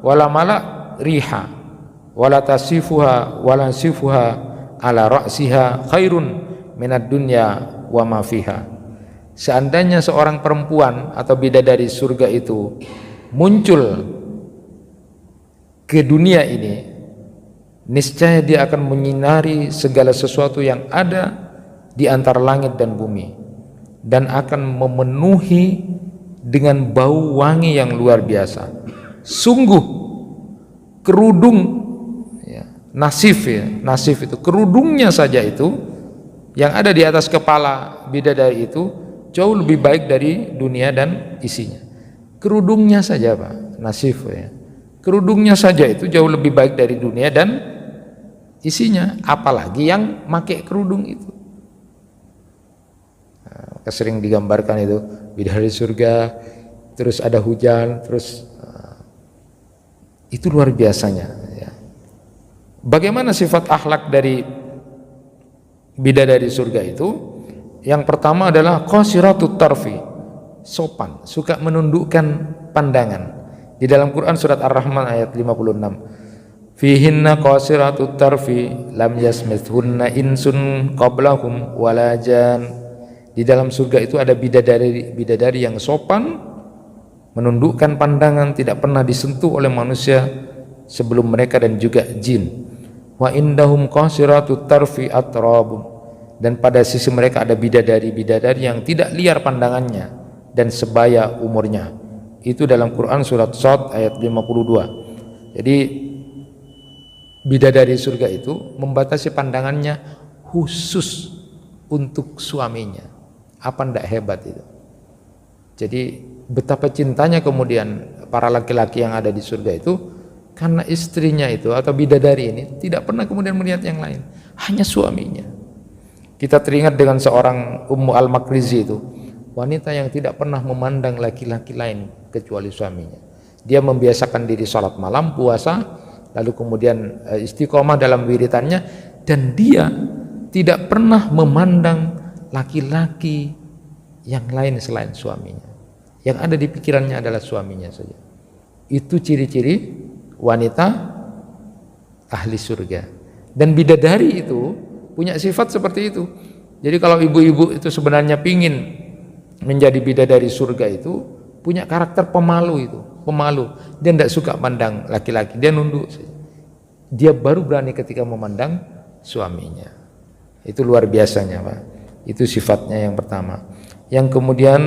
A: wala mala riha wala tasifuha wala sifuha ala ra'siha khairun minad dunya wa ma fiha. Seandainya seorang perempuan atau bidadari surga itu muncul ke dunia ini, niscaya dia akan menyinari segala sesuatu yang ada di antara langit dan bumi, dan akan memenuhi dengan bau wangi yang luar biasa. Sungguh kerudung ya, nasif itu kerudungnya saja itu yang ada di atas kepala bidadari itu jauh lebih baik dari dunia dan isinya. Kerudungnya saja Pak, nasif ya. Kerudungnya saja itu jauh lebih baik dari dunia dan isinya, apalagi yang pakai kerudung itu. Nah, sering digambarkan itu bidadari surga, terus ada hujan, terus itu luar biasanya ya. Bagaimana sifat akhlak dari bidadari surga itu? Yang pertama adalah qasiratut tarfi, sopan, suka menundukkan pandangan. Di dalam Quran surat Ar-Rahman ayat 56, fihinna qasiratut tarfi lam yasmithunna insun qablahum walajan. Di dalam surga itu ada bidadari yang sopan, menundukkan pandangan, tidak pernah disentuh oleh manusia sebelum mereka dan juga jin. Wa indahum qasiratut tarfi atrabun, dan pada sisi mereka ada bidadari yang tidak liar pandangannya dan sebaya umurnya. Itu dalam Quran surat Shad ayat 52. Jadi bidadari surga itu membatasi pandangannya khusus untuk suaminya. Apa ndak hebat itu? Jadi betapa cintanya kemudian para laki-laki yang ada di surga itu karena istrinya itu atau bidadari ini tidak pernah kemudian melihat yang lain, hanya suaminya. Kita teringat dengan seorang Ummu Al-Makrizi itu, wanita yang tidak pernah memandang laki-laki lain kecuali suaminya. Dia membiasakan diri sholat malam, puasa, lalu kemudian istiqomah dalam wiritannya, dan dia tidak pernah memandang laki-laki yang lain selain suaminya. Yang ada di pikirannya adalah suaminya saja. Itu ciri-ciri wanita ahli surga. Dan bidadari itu punya sifat seperti itu. Jadi kalau ibu-ibu itu sebenarnya pingin menjadi bidadari surga itu, punya karakter pemalu itu, pemalu. Dia tidak suka pandang laki-laki, dia nunduk saja. Dia baru berani ketika memandang suaminya. Itu luar biasanya Pak. Itu sifatnya yang pertama. Yang kemudian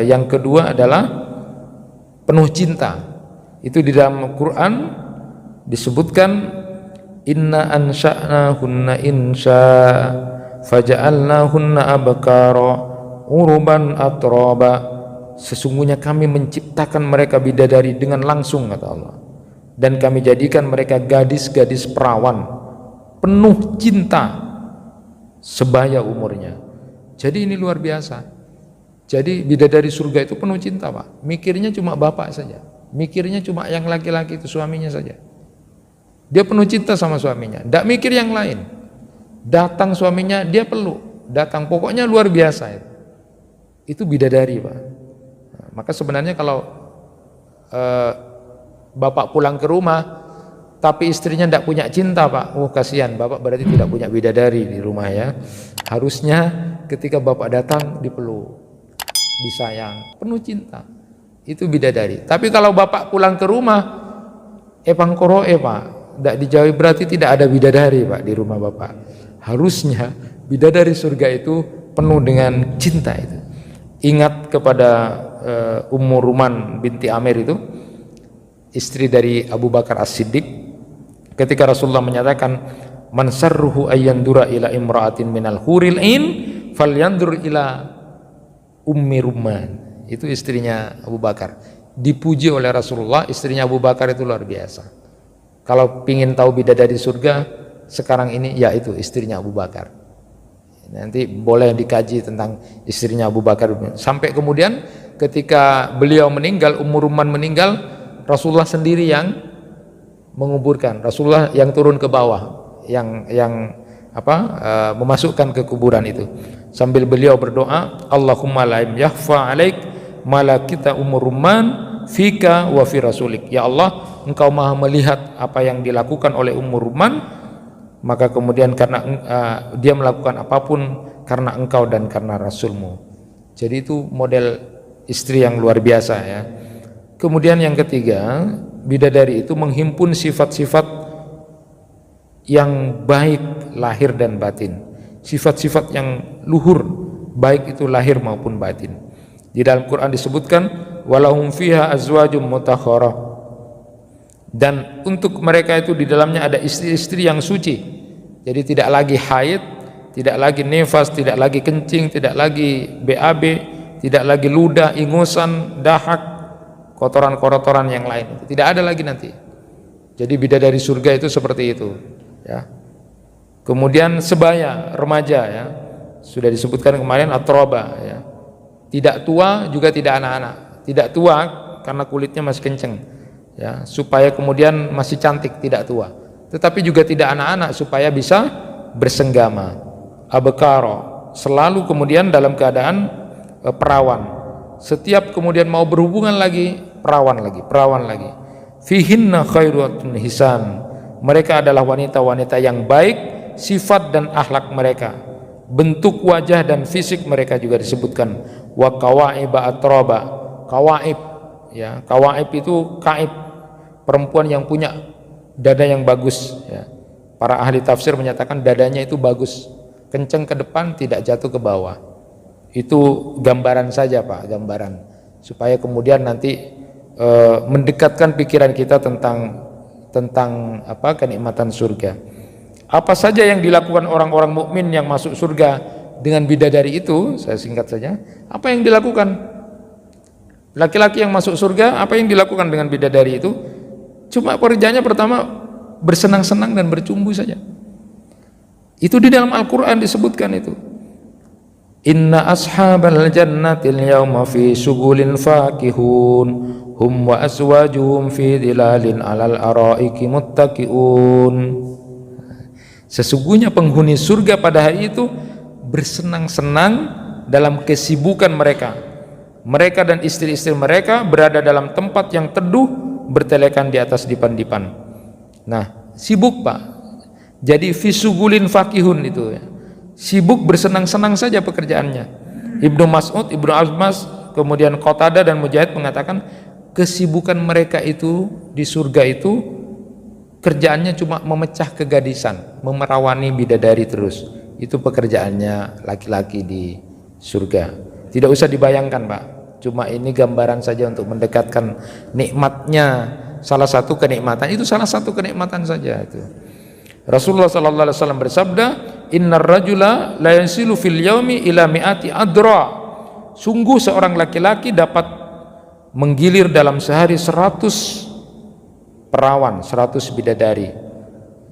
A: yang kedua adalah penuh cinta. Itu di dalam Quran disebutkan, inna ansha'nahunna insya faja'alnahunna abkara uruban atraba. Sesungguhnya kami menciptakan mereka bidadari dengan langsung, kata Allah, dan kami jadikan mereka gadis-gadis perawan penuh cinta sebaya umurnya. Jadi ini luar biasa. Jadi bidadari surga itu penuh cinta Pak. Mikirnya cuma bapak saja, mikirnya cuma yang laki-laki itu, suaminya saja. Dia penuh cinta sama suaminya, tidak mikir yang lain. Datang suaminya dia peluk, datang, pokoknya luar biasa itu. Itu bidadari Pak. Nah, maka sebenarnya kalau bapak pulang ke rumah tapi istrinya tidak punya cinta Pak, kasihan, bapak berarti tidak punya bidadari di rumah ya. Harusnya ketika bapak datang dipeluk, disayang, penuh cinta. Itu bidadari. Tapi kalau bapak pulang ke rumah pangkoroe Pak, tidak dijauhi, berarti tidak ada bidadari Pak di rumah bapak. Harusnya bidadari surga itu penuh dengan cinta itu. Ingat kepada Ummu Ruman binti Amir itu, istri dari Abu Bakar As-Siddiq, ketika Rasulullah menyatakan, man sarruhu ayyandura ila imra'atin minal huril in falyandur ila Ummi Ruman. Itu istrinya Abu Bakar, dipuji oleh Rasulullah. Istrinya Abu Bakar itu luar biasa. Kalau pingin tahu bidadari surga sekarang ini, ya itu istrinya Abu Bakar. Nanti boleh dikaji tentang istrinya Abu Bakar. Sampai kemudian ketika beliau meninggal, Ummu Ruman meninggal, Rasulullah sendiri yang menguburkan. Rasulullah yang turun ke bawah, yang memasukkan ke kuburan itu, sambil beliau berdoa, Allahumma la yahfa alaik malakita Ummu Ruman fika wa fi rasulik. Ya Allah, engkau maha melihat apa yang dilakukan oleh Ummu Ruman maka kemudian karena dia melakukan apapun karena engkau dan karena Rasulmu. Jadi itu model istri yang luar biasa ya. Kemudian yang ketiga, bidadari itu menghimpun sifat-sifat yang baik lahir dan batin, sifat-sifat yang luhur baik itu lahir maupun batin. Di dalam Quran disebutkan walahum fiha azwajum mutahharah, dan untuk mereka itu di dalamnya ada istri-istri yang suci. Jadi tidak lagi haid, tidak lagi nifas, tidak lagi kencing, tidak lagi BAB, tidak lagi ludah, ingusan, dahak, kotoran-kotoran yang lain. Tidak ada lagi nanti. Jadi bidadari surga itu seperti itu ya. Kemudian sebaya, remaja ya. Sudah disebutkan kemarin atroba ya. Tidak tua juga tidak anak-anak. Tidak tua karena kulitnya masih kenceng ya, supaya kemudian masih cantik, tidak tua. Tetapi juga tidak anak-anak supaya bisa bersenggama. Abkara, selalu kemudian dalam keadaan perawan. Setiap kemudian mau berhubungan lagi, perawan lagi. Fihinna khairatun hisan. Mereka adalah wanita-wanita yang baik sifat dan akhlak mereka. Bentuk wajah dan fisik mereka juga disebutkan. Wa kawaiba atroba. Kawaib ya, kawaib itu kaib, perempuan yang punya dada yang bagus ya. Para ahli tafsir menyatakan dadanya itu bagus, kenceng ke depan, tidak jatuh ke bawah. Itu gambaran saja Pak, gambaran supaya kemudian nanti mendekatkan pikiran kita tentang apa, kenikmatan surga. Apa saja yang dilakukan orang-orang mukmin yang masuk surga dengan bidadari itu, saya singkat saja. Apa yang dilakukan laki-laki yang masuk surga? Apa yang dilakukan dengan bidadari itu? Cuma pekerjaannya pertama bersenang-senang dan bercumbu saja. Itu di dalam Al-Quran disebutkan itu. Inna ashabal jannatil yawma fi sugulin fakihun hum wa aswajuhum fi dhilalin alal araiki muttaqiun. Sesungguhnya penghuni surga pada hari itu bersenang-senang dalam kesibukan mereka. Mereka dan istri-istri mereka berada dalam tempat yang teduh, bertelekan di atas dipan-dipan. Nah, sibuk Pak. Jadi fisugulin fakihun itu ya. Sibuk bersenang-senang saja pekerjaannya. Ibnu Mas'ud, Ibnu Abbas, kemudian Qatadah dan Mujahid mengatakan kesibukan mereka itu di surga itu kerjaannya cuma memecah kegadisan, memerawani bidadari terus. Itu pekerjaannya laki-laki di surga. Tidak usah dibayangkan Pak. Cuma ini gambaran saja untuk mendekatkan nikmatnya. Salah satu kenikmatan itu, salah satu kenikmatan saja itu. Rasulullah sallallahu alaihi wasallam bersabda, "Innar rajula la yansilu fil yaumi ila mi'ati adra." Sungguh seorang laki-laki dapat menggilir dalam sehari 100 perawan, 100 bidadari.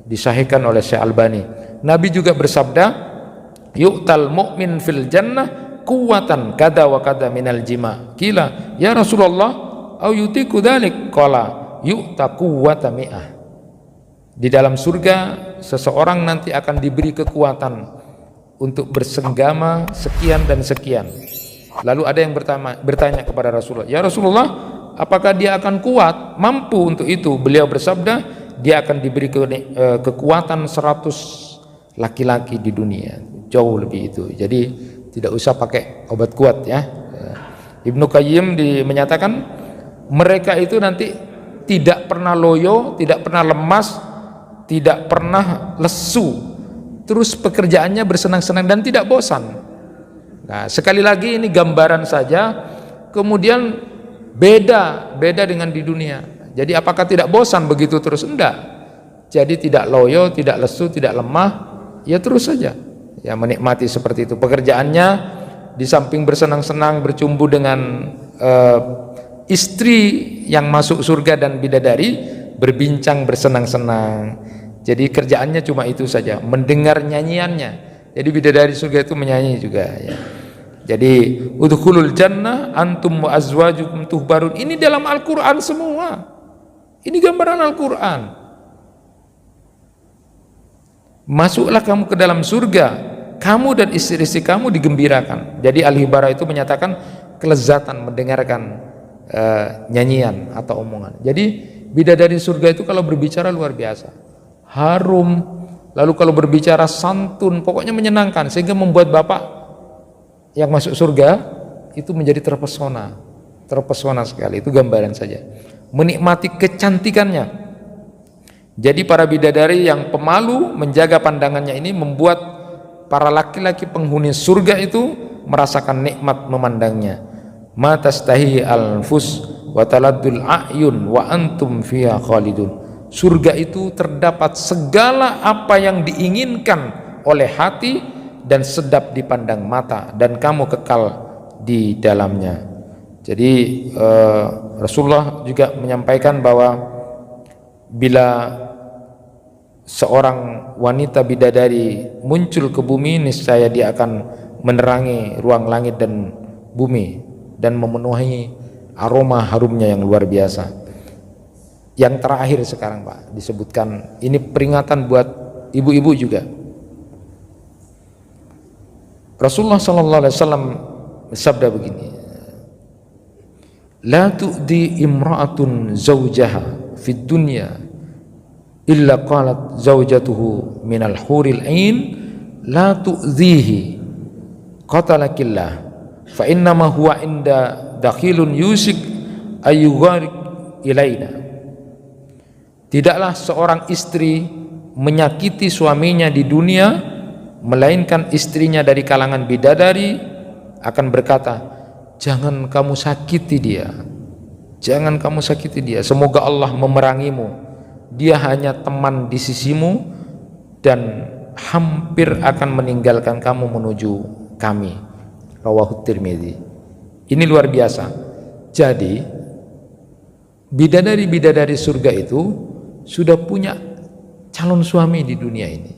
A: Disahihkan oleh Syekh Albani. Nabi juga bersabda, "Yu'tal mu'min fil jannah kuwatan kada wa kada minal jima." Kila, ya Rasulullah, au yutiku dzalik? Qala, yu'ta quwwata mi'ah. Di dalam surga seseorang nanti akan diberi kekuatan untuk bersenggama sekian dan sekian. Lalu ada yang bertanya kepada Rasulullah, ya Rasulullah, apakah dia akan kuat, mampu untuk itu? Beliau bersabda, dia akan diberi kekuatan 100 laki-laki di dunia. Jauh lebih itu. Jadi tidak usah pakai obat kuat ya. Ibnu Qayyim menyatakan mereka itu nanti tidak pernah loyo, tidak pernah lemas, tidak pernah lesu, terus pekerjaannya bersenang-senang dan tidak bosan. Nah, sekali lagi ini gambaran saja, kemudian beda dengan di dunia. Jadi apakah tidak bosan begitu terus? Enggak. Jadi tidak loyo, tidak lesu, tidak lemah, ya terus saja ya menikmati seperti itu. Pekerjaannya di samping bersenang-senang bercumbu dengan istri yang masuk surga dan bidadari, berbincang bersenang-senang. Jadi kerjaannya cuma itu saja, mendengar nyanyiannya. Jadi bidadari surga itu menyanyi juga ya. Jadi udkhulul jannah antum wa azwajukum tuhbarun. Ini dalam Al-Qur'an semua. Ini gambaran Al-Qur'an. Masuklah kamu ke dalam surga, kamu dan istri-istri kamu digembirakan. Jadi Al-Hibara itu menyatakan kelezatan mendengarkan nyanyian atau omongan. Jadi bidadari surga itu kalau berbicara luar biasa, harum, lalu kalau berbicara santun, pokoknya menyenangkan, sehingga membuat bapak yang masuk surga itu menjadi terpesona sekali. Itu gambaran saja, menikmati kecantikannya. Jadi para bidadari yang pemalu menjaga pandangannya ini membuat para laki-laki penghuni surga itu merasakan nikmat memandangnya. Ma tastahi al-anfus wa taladdul a'yun wa antum fiha khalidun. Surga itu terdapat segala apa yang diinginkan oleh hati dan sedap dipandang mata, dan kamu kekal di dalamnya. Jadi Rasulullah juga menyampaikan bahwa bila seorang wanita bidadari muncul ke bumi, niscaya dia akan menerangi ruang langit dan bumi dan memenuhi aroma harumnya yang luar biasa. Yang terakhir sekarang Pak disebutkan, ini peringatan buat ibu-ibu juga. Rasulullah SAW bersabda begini, la tu'di imra'atun zawjaha fid dunya illa qalat zawjatuhu minal huril ain la tu'dhihi qatalakillah fa innama huwa inda dakhilun yusik ayyugharik ilaina. Tidaklah seorang istri menyakiti suaminya di dunia, melainkan istrinya dari kalangan bidadari akan berkata, jangan kamu sakiti dia, jangan kamu sakiti dia, semoga Allah memerangimu, dia hanya teman di sisimu dan hampir akan meninggalkan kamu menuju kami. Rawahu Tirmidzi. Ini luar biasa. Jadi bidadari-bidadari surga itu sudah punya calon suami di dunia ini.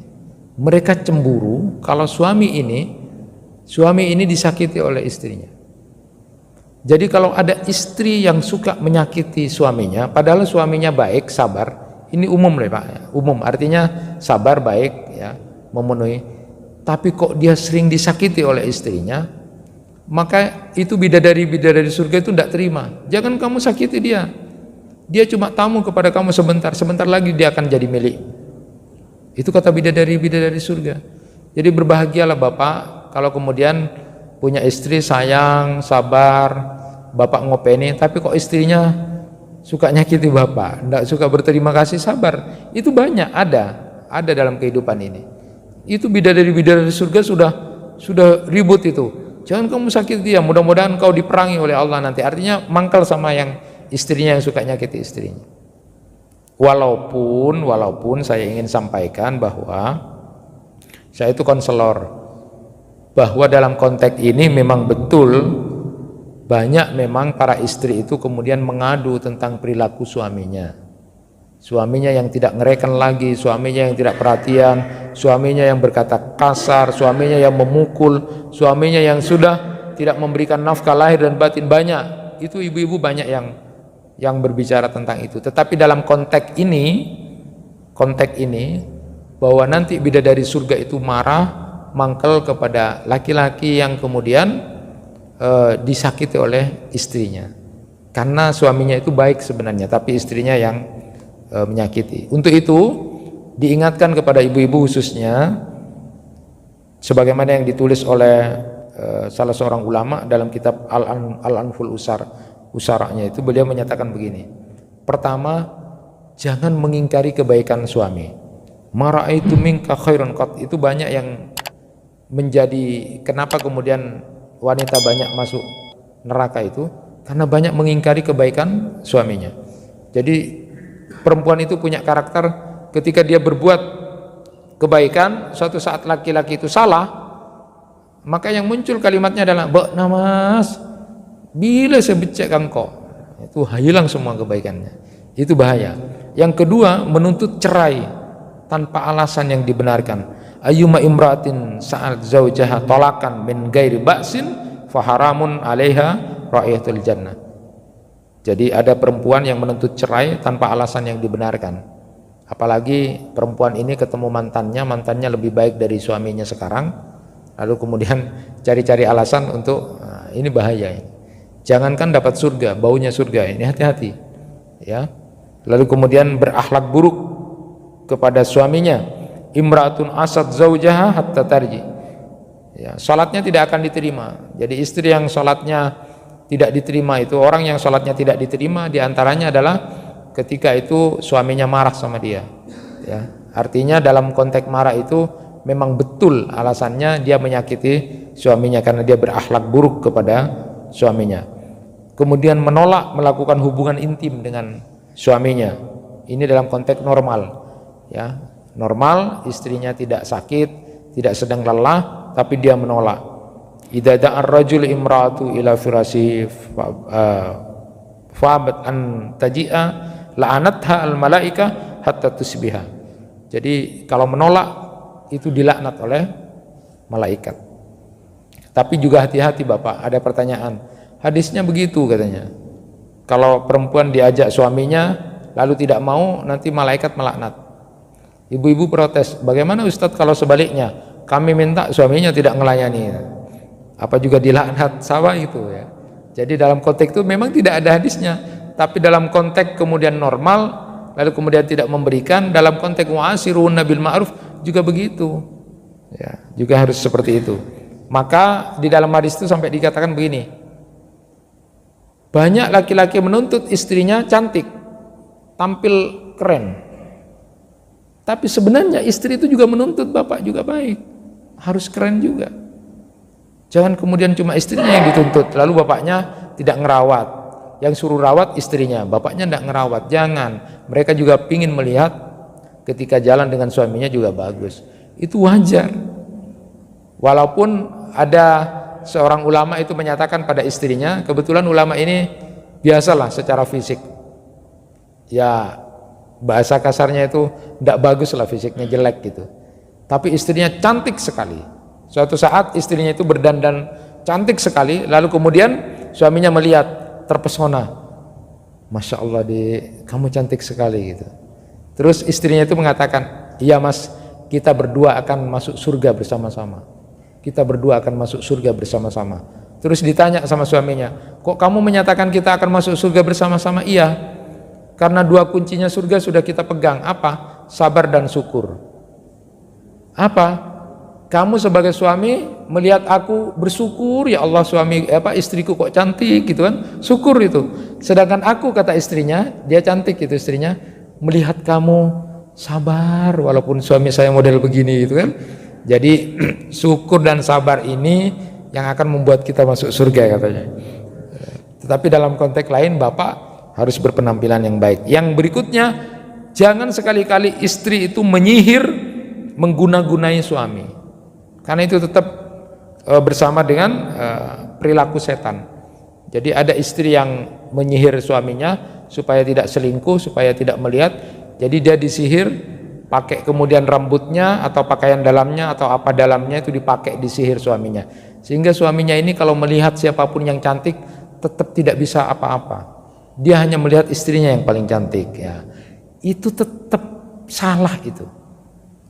A: Mereka cemburu kalau suami ini disakiti oleh istrinya. Jadi kalau ada istri yang suka menyakiti suaminya, padahal suaminya baik, sabar, ini umum ya Pak, umum artinya sabar, baik, ya, memenuhi, tapi kok dia sering disakiti oleh istrinya, maka itu bidadari-bidadari surga itu tidak terima. Jangan kamu sakiti dia, dia cuma tamu kepada kamu sebentar lagi dia akan jadi milik. Itu kata bidadari-bidadari surga. Jadi berbahagialah Bapak kalau kemudian punya istri sayang, sabar, Bapak ngopeni, tapi kok istrinya suka nyakiti Bapak, tidak suka berterima kasih, sabar. Itu banyak, ada dalam kehidupan ini. Itu bidadari-bidadari surga sudah ribut itu. Jangan kamu sakiti dia, mudah-mudahan kau diperangi oleh Allah nanti. Artinya mangkal sama yang istrinya yang suka nyakiti istrinya. Walaupun saya ingin sampaikan bahwa saya itu konselor, bahwa dalam konteks ini memang betul banyak memang para istri itu kemudian mengadu tentang perilaku suaminya yang tidak ngereken lagi, suaminya yang tidak perhatian, suaminya yang berkata kasar, suaminya yang memukul, suaminya yang sudah tidak memberikan nafkah lahir dan batin. Banyak itu ibu-ibu banyak yang berbicara tentang itu. Tetapi dalam konteks ini bahwa nanti bidadari surga itu marah, mangkel kepada laki-laki yang kemudian disakiti oleh istrinya, karena suaminya itu baik sebenarnya, tapi istrinya yang menyakiti. Untuk itu diingatkan kepada ibu-ibu khususnya, sebagaimana yang ditulis oleh salah seorang ulama dalam kitab Al-Anful Usaranya itu, beliau menyatakan begini. Pertama, jangan mengingkari kebaikan suami. Mara'aitu minka khairan qat, itu banyak yang menjadi kenapa kemudian wanita banyak masuk neraka itu karena banyak mengingkari kebaikan suaminya. Jadi perempuan itu punya karakter, ketika dia berbuat kebaikan, suatu saat laki-laki itu salah, maka yang muncul kalimatnya adalah, "Mbak Namas, bila saya becek engkau," itu hilang semua kebaikannya. Itu bahaya. Yang kedua, menuntut cerai tanpa alasan yang dibenarkan. Ayyuma imra'atin sa'al zawjaha talakan min ghairi ba'sin faharamun 'alaiha ra'iyatul jannah. Jadi ada perempuan yang menuntut cerai tanpa alasan yang dibenarkan. Apalagi perempuan ini ketemu mantannya lebih baik dari suaminya sekarang, lalu kemudian cari-cari alasan untuk, nah, ini bahaya ini. Jangankan dapat surga, baunya surga ini, hati-hati ya. Lalu kemudian berakhlak buruk kepada suaminya, imra'atun asad zaujaha hatta tarji. Ya, salatnya tidak akan diterima. Jadi istri yang salatnya tidak diterima itu, orang yang salatnya tidak diterima diantaranya adalah ketika itu suaminya marah sama dia. Ya, artinya dalam konteks marah itu memang betul alasannya dia menyakiti suaminya karena dia berakhlak buruk kepada suaminya. Kemudian menolak melakukan hubungan intim dengan suaminya. Ini dalam konteks normal. Ya, normal, istrinya tidak sakit, tidak sedang lelah, tapi dia menolak. Idza da'a ar-rajul imra'atu ila firasihi fa'abat an taji'a la'anatha al-malaika hatta tusbiha. Jadi kalau menolak itu dilaknat oleh malaikat. Tapi juga hati-hati Bapak, ada pertanyaan. Hadisnya begitu katanya. Kalau perempuan diajak suaminya lalu tidak mau, nanti malaikat melaknat. Ibu-ibu protes, bagaimana Ustadz kalau sebaliknya? Kami minta suaminya tidak melayani. Apa juga dilaknat? Sama itu ya. Jadi dalam konteks itu memang tidak ada hadisnya, tapi dalam konteks kemudian normal lalu kemudian tidak memberikan, dalam konteks wa'asiruna bil ma'ruf juga begitu. Ya, juga harus seperti itu. Maka di dalam hadis itu sampai dikatakan begini. Banyak laki-laki menuntut istrinya cantik, tampil keren. Tapi sebenarnya istri itu juga menuntut bapak juga baik, harus keren juga. Jangan kemudian cuma istrinya yang dituntut, lalu bapaknya tidak ngerawat. Yang suruh rawat istrinya, bapaknya tidak ngerawat. Jangan. Mereka juga pingin melihat ketika jalan dengan suaminya juga bagus. Itu wajar. Walaupun ada seorang ulama itu menyatakan pada istrinya, kebetulan ulama ini biasalah secara fisik. Ya bahasa kasarnya itu tidak bagus lah, fisiknya jelek gitu. Tapi istrinya cantik sekali. Suatu saat istrinya itu berdandan cantik sekali, lalu kemudian suaminya melihat, terpesona. Masya Allah kamu cantik sekali gitu. Terus istrinya itu mengatakan, iya mas, kita berdua akan masuk surga bersama-sama. Kita berdua akan masuk surga bersama-sama. Terus ditanya sama suaminya, kok kamu menyatakan kita akan masuk surga bersama-sama? Iya, karena dua kuncinya surga sudah kita pegang. Apa? Sabar dan syukur. Apa? Kamu sebagai suami melihat aku bersyukur, ya Allah istriku kok cantik gitu kan, syukur itu. Sedangkan aku, kata istrinya, dia cantik itu istrinya, melihat kamu sabar walaupun suami saya model begini gitu kan. Jadi syukur dan sabar ini yang akan membuat kita masuk surga katanya. Tetapi dalam konteks lain bapak harus berpenampilan yang baik. Yang berikutnya, jangan sekali-kali istri itu menyihir, mengguna-gunai suami. Karena itu tetap bersama dengan perilaku setan. Jadi ada istri yang menyihir suaminya supaya tidak selingkuh, supaya tidak melihat. Jadi dia disihir, pakai kemudian rambutnya atau pakaian dalamnya atau apa dalamnya itu dipakai disihir suaminya. Sehingga suaminya ini kalau melihat siapapun yang cantik tetap tidak bisa apa-apa. Dia hanya melihat istrinya yang paling cantik ya. Itu tetap salah itu.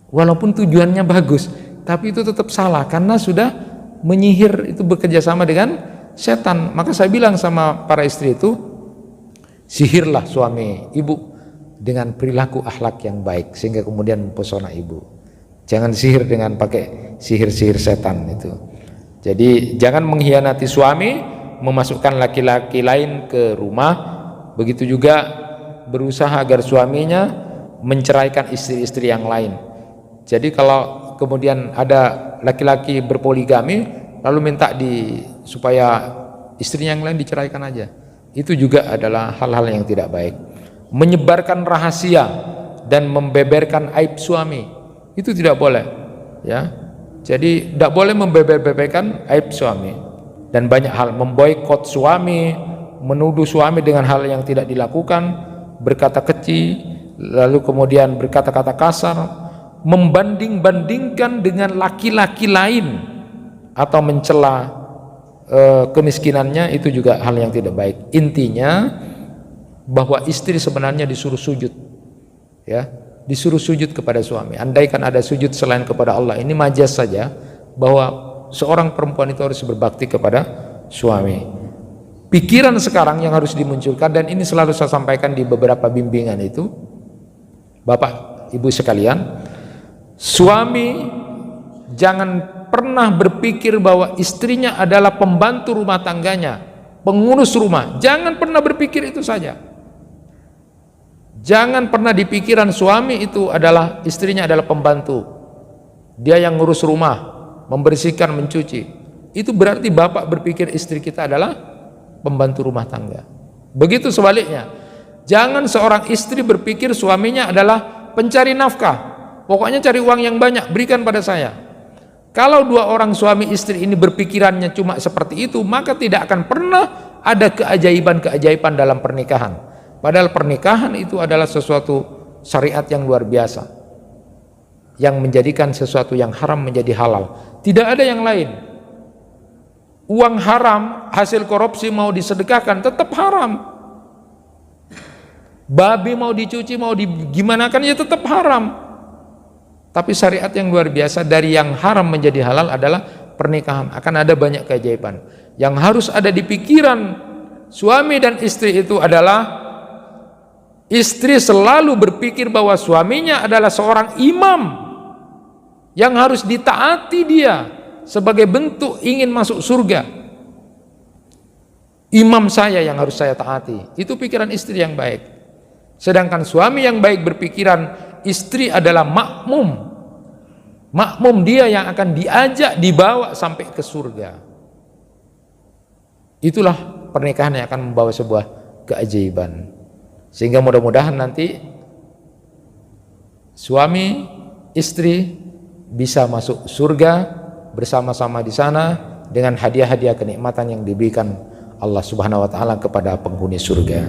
A: Walaupun tujuannya bagus, tapi itu tetap salah karena sudah menyihir, itu bekerja sama dengan setan. Maka saya bilang sama para istri itu, sihirlah suami ibu dengan perilaku akhlak yang baik sehingga kemudian mempesona ibu. Jangan sihir dengan pakai sihir-sihir setan itu. Jadi jangan mengkhianati suami, memasukkan laki-laki lain ke rumah. Begitu juga berusaha agar suaminya menceraikan istri-istri yang lain. Jadi kalau kemudian ada laki-laki berpoligami lalu minta supaya istrinya yang lain diceraikan aja, itu juga adalah hal-hal yang tidak baik. Menyebarkan rahasia dan membeberkan aib suami itu tidak boleh ya. Jadi tidak boleh membeber-beberkan aib suami. Dan banyak hal, memboikot suami, menuduh suami dengan hal yang tidak dilakukan, berkata keji, lalu kemudian berkata-kata kasar, membanding-bandingkan dengan laki-laki lain atau mencela kemiskinannya, itu juga hal yang tidak baik. Intinya bahwa istri sebenarnya disuruh sujud ya, disuruh sujud kepada suami. Andaikan ada sujud selain kepada Allah, ini majas saja bahwa seorang perempuan itu harus berbakti kepada suami. Pikiran sekarang yang harus dimunculkan, dan ini selalu saya sampaikan di beberapa bimbingan itu, Bapak Ibu sekalian, Suami jangan pernah berpikir bahwa istrinya adalah pembantu rumah tangganya, pengurus rumah. Jangan pernah berpikir itu saja. Jangan pernah di pikiran suami itu adalah istrinya adalah pembantu. Dia yang ngurus rumah, membersihkan, mencuci. Itu berarti bapak berpikir istri kita adalah pembantu rumah tangga. Begitu sebaliknya. Jangan seorang istri berpikir suaminya adalah pencari nafkah. Pokoknya cari uang yang banyak, berikan pada saya. Kalau dua orang suami istri ini berpikirannya cuma seperti itu, maka tidak akan pernah ada keajaiban-keajaiban dalam pernikahan. Padahal pernikahan itu adalah sesuatu syariat yang luar biasa, yang menjadikan sesuatu yang haram menjadi halal. Tidak ada yang lain. Uang haram, hasil korupsi mau disedekahkan, tetap haram. Babi mau dicuci, mau digimanakan, ya tetap haram. Tapi syariat yang luar biasa, dari yang haram menjadi halal adalah pernikahan. Akan ada banyak keajaiban. Yang harus ada di pikiran suami dan istri itu adalah istri selalu berpikir bahwa suaminya adalah seorang imam yang harus ditaati dia sebagai bentuk ingin masuk surga. Imam saya yang harus saya taati. Itu pikiran istri yang baik. Sedangkan suami yang baik berpikiran istri adalah makmum. Makmum dia yang akan diajak, dibawa sampai ke surga. Itulah pernikahan yang akan membawa sebuah keajaiban. Sehingga mudah-mudahan nanti suami istri bisa masuk surga bersama-sama di sana dengan hadiah-hadiah kenikmatan yang diberikan Allah Subhanahu wa taala kepada penghuni surga.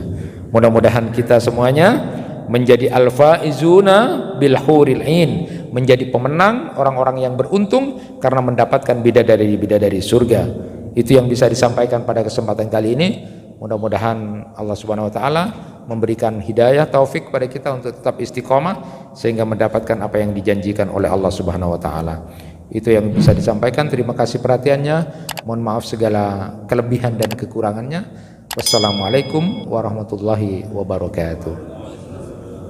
A: Mudah-mudahan kita semuanya menjadi al-faizuna bil huril ain, menjadi pemenang, orang-orang yang beruntung karena mendapatkan bidadari-bidadari surga. Itu yang bisa disampaikan pada kesempatan kali ini. Mudah-mudahan Allah Subhanahu wa taala memberikan hidayah taufik pada kita untuk tetap istiqomah sehingga mendapatkan apa yang dijanjikan oleh Allah Subhanahu wa taala. Itu yang bisa disampaikan. Terima kasih perhatiannya. Mohon maaf segala kelebihan dan kekurangannya. Wassalamualaikum warahmatullahi wabarakatuh.